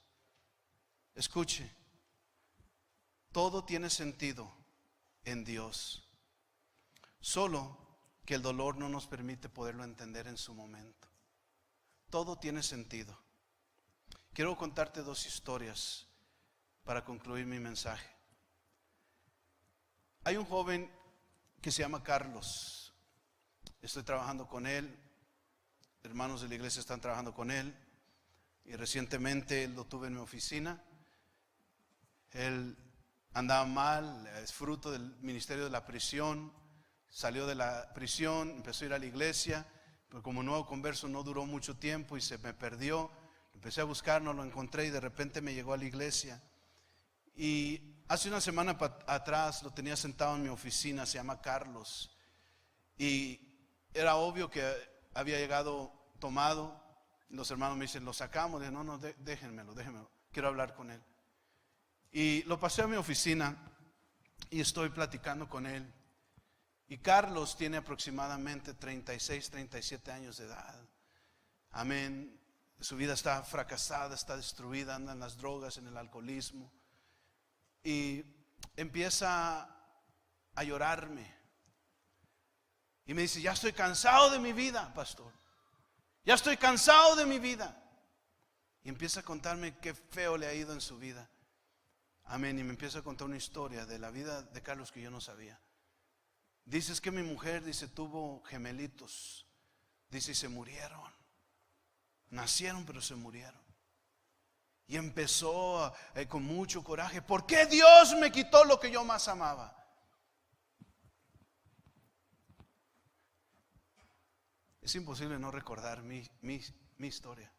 Escuche, todo tiene sentido en Dios, solo que el dolor no nos permite poderlo entender en su momento. Todo tiene sentido. Quiero contarte 2 historias para concluir mi mensaje. Hay un joven que se llama Carlos. Estoy trabajando con él. Hermanos de la iglesia están trabajando con él. Y recientemente lo tuve en mi oficina. Él andaba mal, es fruto del ministerio de la prisión. Salió de la prisión, empezó a ir a la iglesia. Pero como nuevo converso no duró mucho tiempo y se me perdió. Empecé a buscar, no lo encontré y de repente me llegó a la iglesia. Y hace una semana atrás lo tenía sentado en mi oficina, se llama Carlos. Y era obvio que había llegado tomado. Los hermanos me dicen: lo sacamos. Dije: no, déjenmelo, quiero hablar con él. Y lo pasé a mi oficina y estoy platicando con él. Y Carlos tiene aproximadamente 36, 37 años de edad. Amén. Su vida está fracasada, está destruida, anda en las drogas, en el alcoholismo. Y empieza a llorarme. Y me dice, ya estoy cansado de mi vida, pastor. Ya estoy cansado de mi vida. Y empieza a contarme qué feo le ha ido en su vida. Amén. Y me empieza a contar una historia de la vida de Carlos que yo no sabía. Dice, es que mi mujer, dice, tuvo gemelitos. Dice, y se murieron. Nacieron, pero se murieron. Y empezó con mucho coraje. ¿Por qué Dios me quitó lo que yo más amaba? Es imposible no recordar mi historia.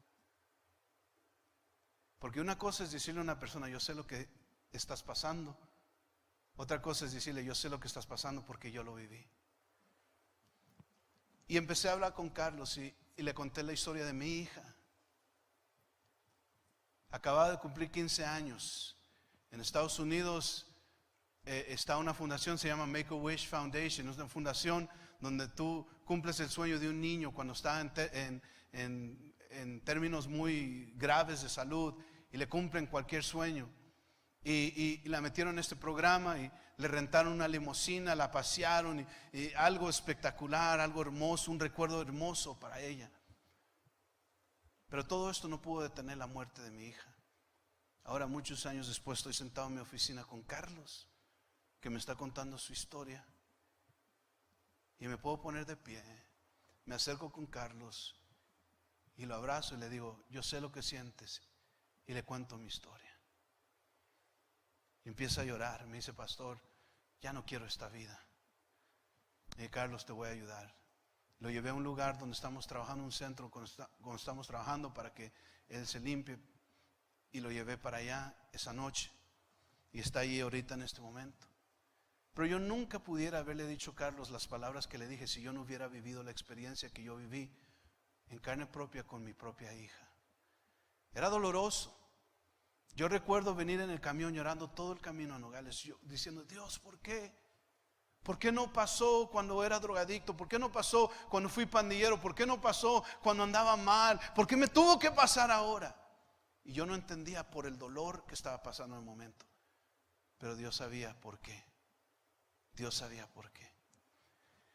Porque una cosa es decirle a una persona, yo sé lo que estás pasando. Otra cosa es decirle, yo sé lo que estás pasando porque yo lo viví. Y empecé a hablar con Carlos y le conté la historia de mi hija. Acababa de cumplir 15 años. En Estados Unidos está una fundación, se llama Make-A-Wish Foundation. Es una fundación donde tú cumples el sueño de un niño cuando está en términos muy graves de salud y le cumplen cualquier sueño. Y la metieron en este programa y le rentaron una limusina, la pasearon y algo espectacular, algo hermoso, un recuerdo hermoso para ella. Pero todo esto no pudo detener la muerte de mi hija. Ahora, muchos años después, estoy sentado en mi oficina con Carlos, que me está contando su historia. Y me puedo poner de pie, me acerco con Carlos y lo abrazo y le digo, yo sé lo que sientes, y le cuento mi historia. Y empieza a llorar, me dice, pastor, ya no quiero esta vida. Y Carlos, te voy a ayudar. Lo llevé a un lugar donde estamos trabajando, un centro donde estamos trabajando para que él se limpie, y lo llevé para allá esa noche y está ahí ahorita en este momento. Pero yo nunca pudiera haberle dicho a Carlos las palabras que le dije si yo no hubiera vivido la experiencia que yo viví en carne propia con mi propia hija. Era doloroso. Yo recuerdo venir en el camión llorando todo el camino a Nogales, yo diciendo, Dios, ¿por qué? ¿Por qué no pasó cuando era drogadicto? ¿Por qué no pasó cuando fui pandillero? ¿Por qué no pasó cuando andaba mal? ¿Por qué me tuvo que pasar ahora? Y yo no entendía por el dolor que estaba pasando en el momento. Pero Dios sabía por qué. Dios sabía por qué.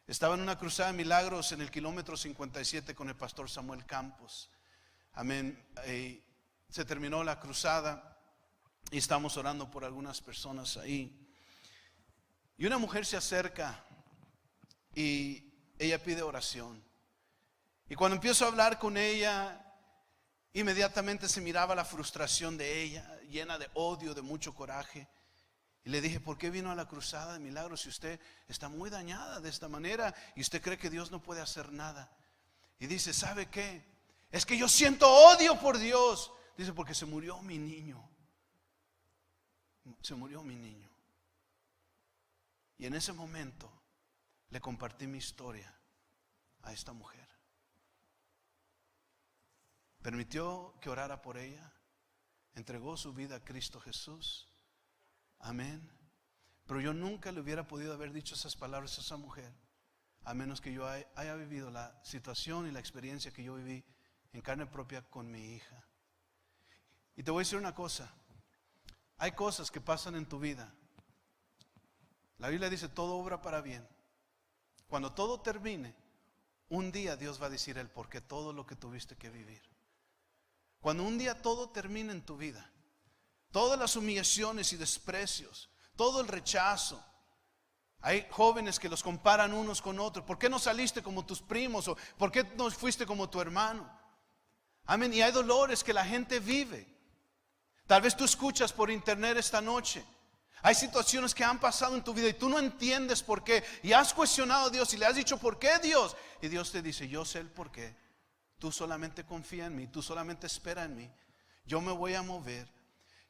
Estaba en una cruzada de milagros en el kilómetro 57 con el pastor Samuel Campos. Amén. Se terminó la cruzada y estamos orando por algunas personas ahí. Y una mujer se acerca y ella pide oración. Y cuando empiezo a hablar con ella, inmediatamente se miraba la frustración de ella, llena de odio, de mucho coraje. Y le dije, ¿por qué vino a la cruzada de milagros si usted está muy dañada de esta manera y usted cree que Dios no puede hacer nada? Y dice, ¿sabe qué? Es que yo siento odio por Dios. Dice, porque se murió mi niño. Se murió mi niño. Y en ese momento le compartí mi historia a esta mujer. Permitió que orara por ella. Entregó su vida a Cristo Jesús. Amén. Pero yo nunca le hubiera podido haber dicho esas palabras a esa mujer, a menos que yo haya vivido la situación y la experiencia que yo viví en carne propia con mi hija. Y te voy a decir una cosa. Hay cosas que pasan en tu vida. La Biblia dice, todo obra para bien. Cuando todo termine, un día Dios va a decir el por qué todo lo que tuviste que vivir. Cuando un día todo termine en tu vida, todas las humillaciones y desprecios, todo el rechazo. Hay jóvenes que los comparan unos con otros. ¿Por qué no saliste como tus primos? ¿O por qué no fuiste como tu hermano? Amén. Y hay dolores que la gente vive. Tal vez tú escuchas por internet esta noche. Hay situaciones que han pasado en tu vida y tú no entiendes por qué. Y has cuestionado a Dios y le has dicho, ¿por qué, Dios? Y Dios te dice, yo sé el por qué. Tú solamente confía en mí, tú solamente espera en mí. Yo me voy a mover.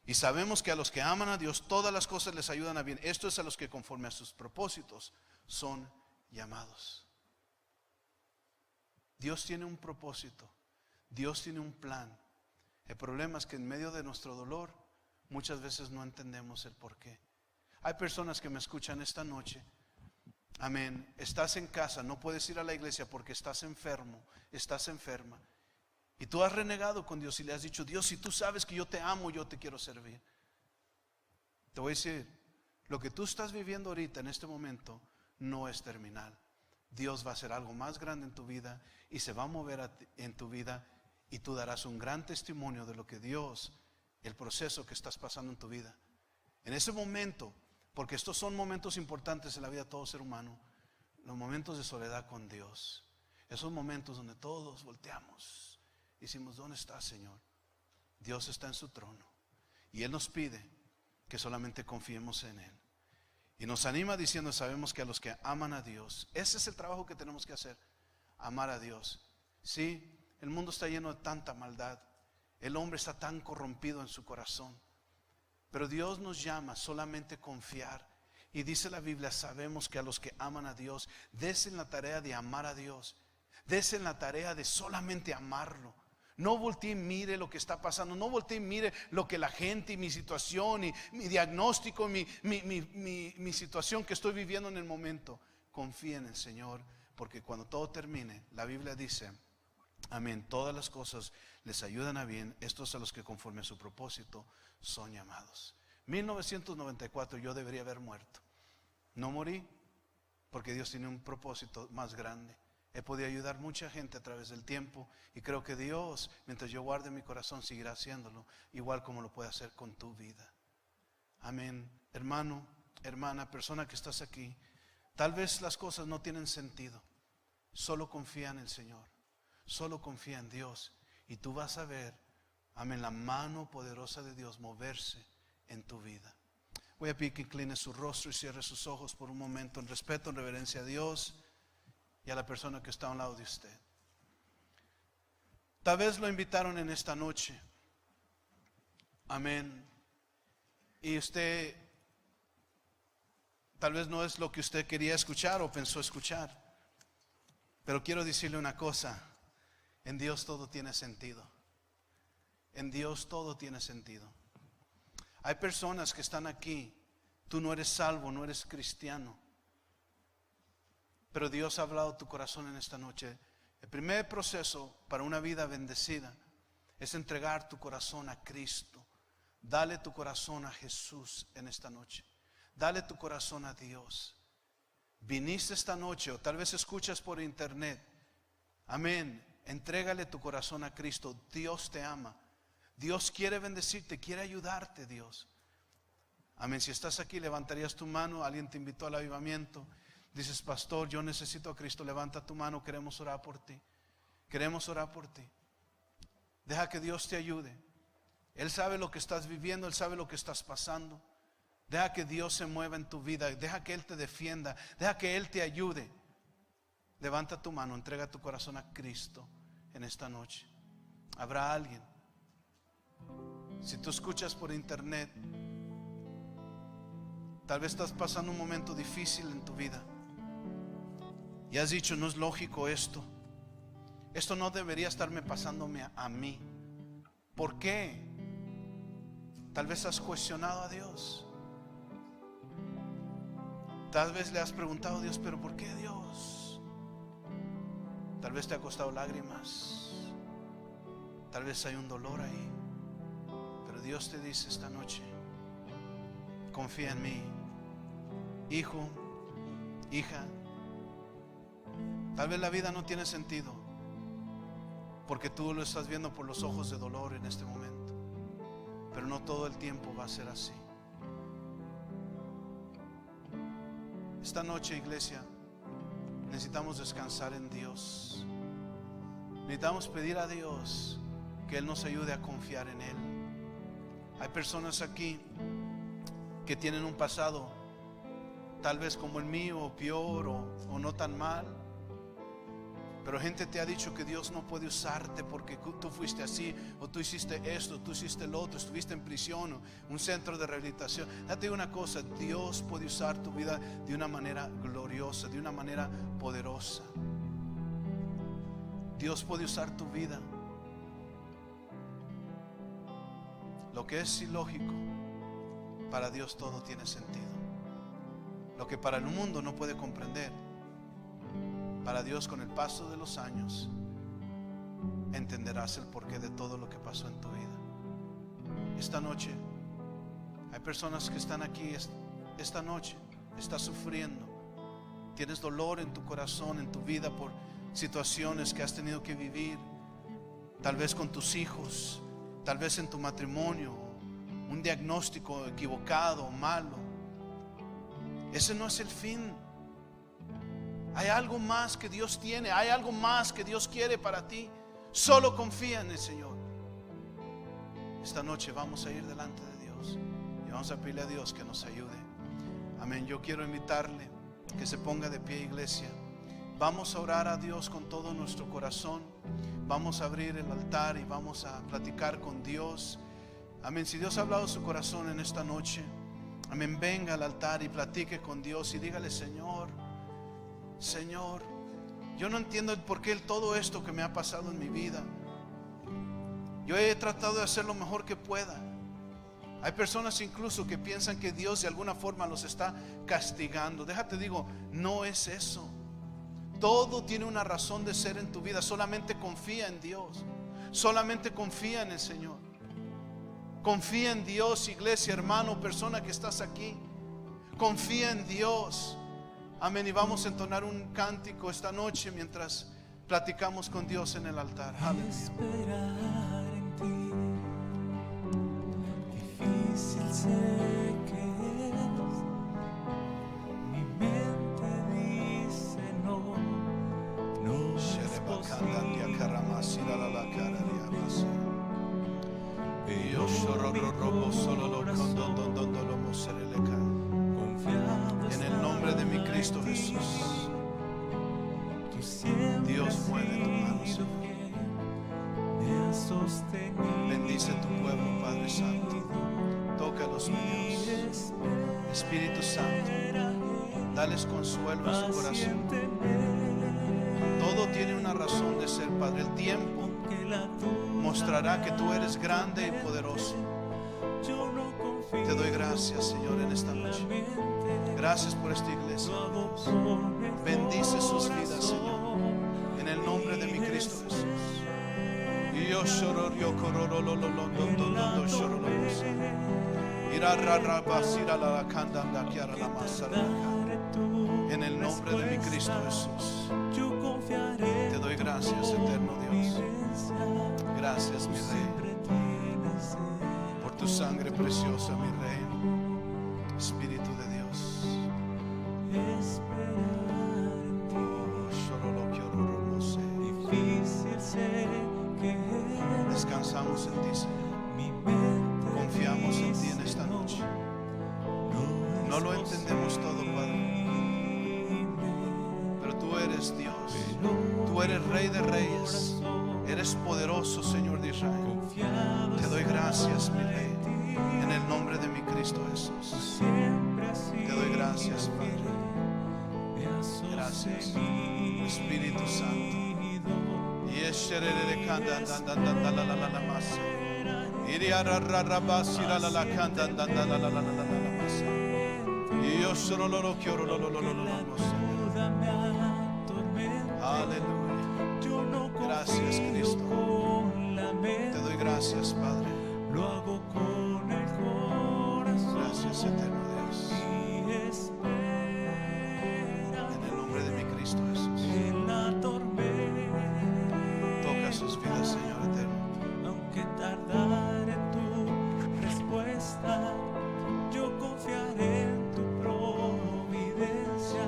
Y sabemos que a los que aman a Dios todas las cosas les ayudan a bien. Esto es a los que conforme a sus propósitos son llamados. Dios tiene un propósito. Dios tiene un plan. El problema es que en medio de nuestro dolor muchas veces no entendemos el por qué. Hay personas que me escuchan esta noche. Amén. Estás en casa, no puedes ir a la iglesia porque estás enfermo, estás enferma. Y tú has renegado con Dios y le has dicho: Dios, si tú sabes que yo te amo, yo te quiero servir. Te voy a decir, lo que tú estás viviendo ahorita en este momento no es terminal. Dios va a hacer algo más grande en tu vida y se va a mover en tu vida, y tú darás un gran testimonio de lo que Dios, el proceso que estás pasando en tu vida. En ese momento, porque estos son momentos importantes en la vida de todo ser humano, los momentos de soledad con Dios, esos momentos donde todos volteamos y decimos: ¿dónde está, Señor? Dios está en su trono y Él nos pide que solamente confiemos en Él. Y nos anima diciendo: sabemos que a los que aman a Dios, ese es el trabajo que tenemos que hacer, amar a Dios. Sí, el mundo está lleno de tanta maldad, el hombre está tan corrompido en su corazón, pero Dios nos llama solamente a confiar. Y dice la Biblia: sabemos que a los que aman a Dios, desen la tarea de amar a Dios, desen la tarea de solamente amarlo. No voltee y mire lo que está pasando, no voltee y mire lo que la gente y mi situación y mi diagnóstico, mi situación que estoy viviendo en el momento. Confía en el Señor, porque cuando todo termine, la Biblia dice: amén, todas las cosas les ayudan a bien, estos a los que conforme a su propósito son llamados. 1994 yo debería haber muerto. No morí porque Dios tiene un propósito más grande. He podido ayudar a mucha gente a través del tiempo, y creo que Dios, mientras yo guarde mi corazón, seguirá haciéndolo, igual como lo puede hacer con tu vida. Amén. Hermano, hermana, persona que estás aquí, tal vez las cosas no tienen sentido. Solo confía en el Señor, solo confía en Dios, y tú vas a ver, amén, la mano poderosa de Dios moverse en tu vida. Voy a pedir que incline su rostro y cierre sus ojos por un momento, en respeto, en reverencia a Dios y a la persona que está a un lado de usted. Tal vez lo invitaron en esta noche, amén, y usted tal vez no es lo que usted quería escuchar o pensó escuchar, pero quiero decirle una cosa: en Dios todo tiene sentido. En Dios todo tiene sentido. Hay personas que están aquí, tú no eres salvo, no eres cristiano, pero Dios ha hablado a tu corazón en esta noche. El primer proceso para una vida bendecida es entregar tu corazón a Cristo. Dale tu corazón a Jesús en esta noche. Dale tu corazón a Dios. Viniste esta noche, o tal vez escuchas por internet. Amén. Entrégale tu corazón a Cristo. Dios te ama. Dios quiere bendecirte, quiere ayudarte, Dios. Amén. Si estás aquí, levantarías tu mano. Alguien te invitó al avivamiento. Dices: pastor, yo necesito a Cristo. Levanta tu mano, queremos orar por ti. Queremos orar por ti. Deja que Dios te ayude. Él sabe lo que estás viviendo, Él sabe lo que estás pasando. Deja que Dios se mueva en tu vida. Deja que Él te defienda. Deja que Él te ayude. Levanta tu mano, entrega tu corazón a Cristo en esta noche. Habrá alguien. Si tú escuchas por internet, tal vez estás pasando un momento difícil en tu vida y has dicho: no es lógico esto. Esto no debería estarme pasándome a mí. ¿Por qué? Tal vez has cuestionado a Dios. Tal vez le has preguntado a Dios: pero ¿por qué, Dios? Tal vez te ha costado lágrimas. Tal vez hay un dolor ahí. Pero Dios te dice esta noche: confía en mí, hijo, hija. Tal vez la vida no tiene sentido porque tú lo estás viendo por los ojos de dolor en este momento, pero no todo el tiempo va a ser así. Esta noche, iglesia, necesitamos descansar en Dios. Necesitamos pedir a Dios que Él nos ayude a confiar en Él. Hay personas aquí que tienen un pasado tal vez como el mío, o peor, o no tan mal, pero gente te ha dicho que Dios no puede usarte porque tú fuiste así, o tú hiciste esto, tú hiciste lo otro, estuviste en prisión o un centro de rehabilitación. Date digo una cosa: Dios puede usar tu vida de una manera gloriosa, de una manera poderosa. Dios puede usar tu vida. Lo que es ilógico para Dios todo tiene sentido. Lo que para el mundo no puede comprender, para Dios, con el paso de los años, entenderás el porqué de todo lo que pasó en tu vida. Esta noche hay personas que están aquí. Esta noche estás sufriendo, tienes dolor en tu corazón, en tu vida, por situaciones que has tenido que vivir, tal vez con tus hijos, tal vez en tu matrimonio, un diagnóstico equivocado o malo. Ese no es el fin. Hay algo más que Dios tiene, hay algo más que Dios quiere para ti. Solo confía en el Señor. Esta noche vamos a ir delante de Dios y vamos a pedirle a Dios que nos ayude. Amén. Yo quiero invitarle que se ponga de pie, iglesia. Vamos a orar a Dios con todo nuestro corazón. Vamos a abrir el altar y vamos a platicar con Dios. Amén. Si Dios ha hablado a su corazón en esta noche, amén, venga al altar y platique con Dios y dígale: Señor, Señor, yo no entiendo el porqué de todo esto que me ha pasado en mi vida. Yo he tratado de hacer lo mejor que pueda. Hay personas incluso que piensan que Dios de alguna forma los está castigando. Déjate digo, no es eso. Todo tiene una razón de ser en tu vida. Solamente confía en Dios. Solamente confía en el Señor. Confía en Dios, iglesia, hermano, persona que estás aquí. Confía en Dios. Amén. Y vamos a entonar un cántico esta noche mientras platicamos con Dios en el altar. Aleluya. Esperar en ti, difícil sé que es. Mi mente dice no, no es posible. Y yo en el nombre de mi Cristo Jesús, Dios, mueve tu mano, Señor. Bendice tu pueblo, Padre Santo. Tócalos, mi Dios. Espíritu Santo, dales consuelo en su corazón. Todo tiene una razón de ser, Padre. El tiempo mostrará que tú eres grande y poderoso. Te doy gracias, Señor, en esta noche. Gracias por esta iglesia. Bendice sus vidas, Señor, en el nombre de mi Cristo Jesús. Y yo lloro, yo corro, en el nombre de mi Cristo Jesús. Te doy gracias, eterno Dios. Gracias, mi Rey, por tu sangre preciosa, mi Rey. Espíritu de Dios. Descansamos en ti, Señor. Confiamos en ti en esta noche. No lo entendemos todo, Padre, pero tú eres Dios. Tú eres Rey de Reyes. Eres poderoso, Señor de Israel. Te doy gracias, mi Rey, en el nombre de mi Cristo Jesús. Te doy gracias, Padre. Gracias, Espíritu Santo. Y es aleluya. Gracias, Cristo. Te doy gracias, Padre. Gracias, eterno Dios. En el nombre de mi Cristo Jesús. Toca sus vidas, Señor eterno. Aunque tardare tu respuesta, yo confiaré en tu providencia.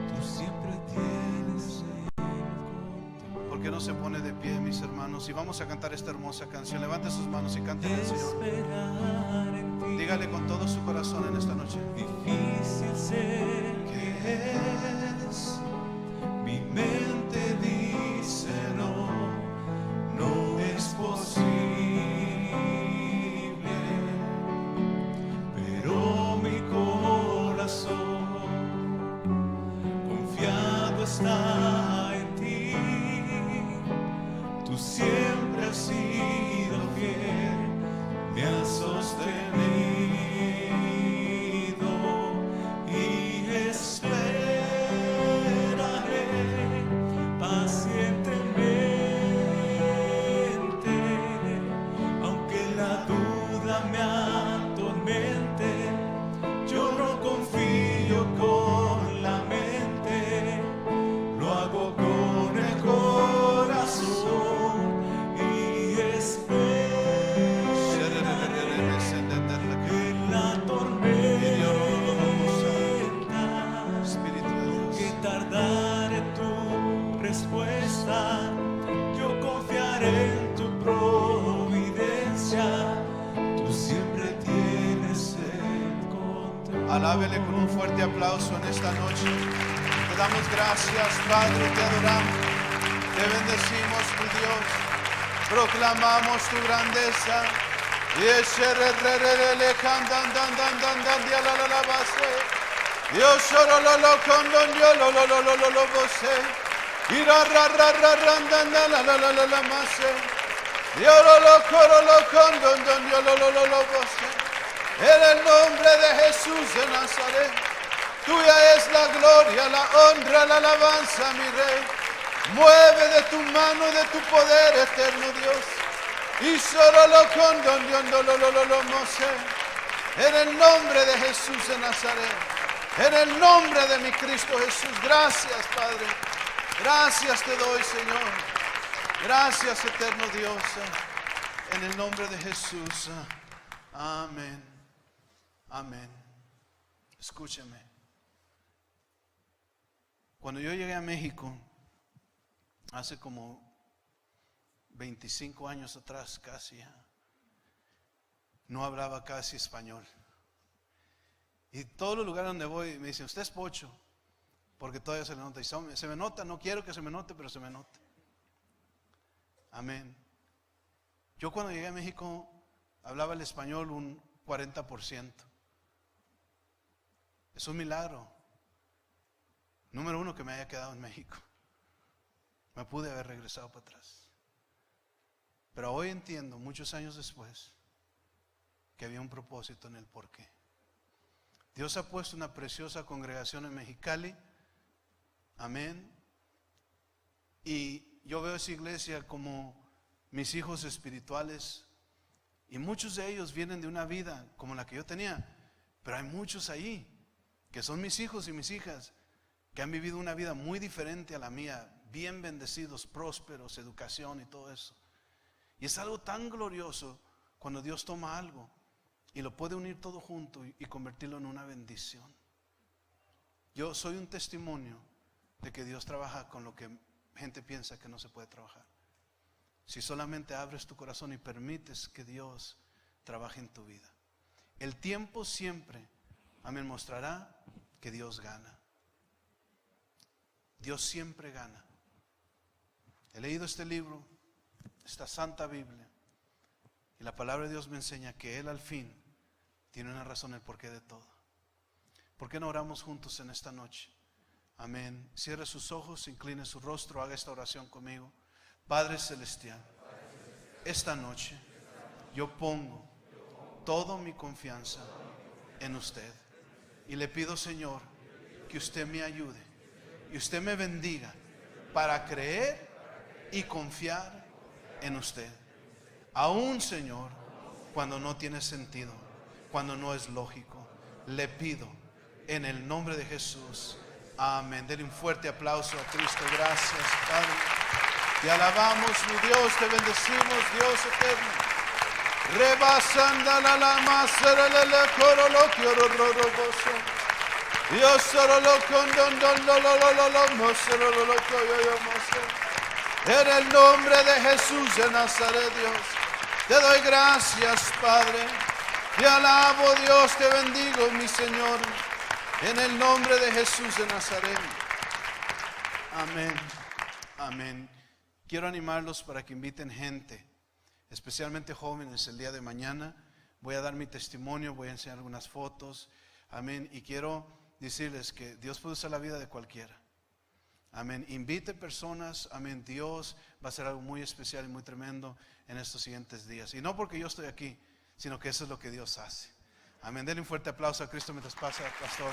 Tú siempre tienes el control. ¿Por qué no se pone de pie, mis hermanos? Y vamos a cantar esta hermosa canción. Levante sus manos y canten al Señor. Esperar en ti, Dígale con todo su corazón en esta noche. difícil sé que es. Mi mente dice no, no es posible. Pero mi corazón confiado está en ti. Tú siempre has sido fiel, me has sostenido. tardaré tu respuesta, yo confiaré en tu providencia, tú siempre tienes el control. Alábele con un fuerte aplauso en esta noche. Te damos gracias, Padre, te adoramos, te bendecimos, tu Dios, proclamamos tu grandeza. Dios solo lo condon yo lo vose. Ira ra ra ra la mase. Dios lo coro lo condon yo lo vose. En el nombre de Jesús de Nazaret, tuya es la gloria, la honra, la alabanza, mi Rey. Mueve de tu mano y de tu poder, eterno Dios. Y solo lo condon lo mose. En el nombre de Jesús de Nazaret, en el nombre de mi Cristo Jesús. Gracias, Padre. Gracias te doy, Señor. Gracias, eterno Dios. En el nombre de Jesús. Amén. Amén. Escúchame. Cuando yo llegué a México, hace como 25 años atrás casi, no hablaba casi español. Y todos los lugares donde voy me dicen, usted es pocho, porque todavía se le nota. Y se me nota, no quiero que se me note, pero se me nota. Amén. Yo cuando llegué a México hablaba el español un 40%. Es un milagro. Número uno, que me haya quedado en México. Me pude haber regresado para atrás. Pero hoy entiendo, muchos años después, que había un propósito en el porqué. Dios ha puesto una preciosa congregación en Mexicali. Amén. Y yo veo esa iglesia como mis hijos espirituales. Y muchos de ellos vienen de una vida como la que yo tenía. Pero hay muchos ahí que son mis hijos y mis hijas, que han vivido una vida muy diferente a la mía. Bien bendecidos, prósperos, educación y todo eso. Y es algo tan glorioso cuando Dios toma algo y lo puede unir todo junto y convertirlo en una bendición. Yo soy un testimonio de que Dios trabaja con lo que gente piensa que no se puede trabajar. Si solamente abres tu corazón y permites que Dios trabaje en tu vida. El tiempo siempre, amén, mostrará que Dios gana. Dios siempre gana. He leído este libro, esta santa Biblia, y la palabra de Dios me enseña que Él al fin tiene una razón, el porqué de todo. ¿Por qué no oramos juntos en esta noche? Amén. Cierre sus ojos, incline su rostro, haga esta oración conmigo. Padre Celestial, esta noche yo pongo toda mi confianza en usted. Y le pido, Señor, que usted me ayude y usted me bendiga para creer y confiar en usted. Aún, Señor, cuando no tiene sentido, cuando no es lógico, le pido en el nombre de Jesús. Amén. Denle un fuerte aplauso a Cristo. Gracias, Padre. Te alabamos, mi Dios, te bendecimos, Dios eterno. Rebasanda la lama, serele coro lo quiero roboso. Dios solo lo condon lo solo lo en el nombre de Jesús de Nazaret, Dios, te doy gracias, Padre. Te alabo, Dios, te bendigo, mi Señor, en el nombre de Jesús de Nazaret. Amén. Amén. Quiero animarlos para que inviten gente, especialmente jóvenes, el día de mañana. Voy a dar mi testimonio, voy a enseñar algunas fotos. Amén. Y quiero decirles que Dios puede usar la vida de cualquiera. Amén. Invite personas. Amén. Dios va a hacer algo muy especial y muy tremendo en estos siguientes días. Y no porque yo estoy aquí, sino que eso es lo que Dios hace. Amén. Denle un fuerte aplauso a Cristo mientras pasa, pastor.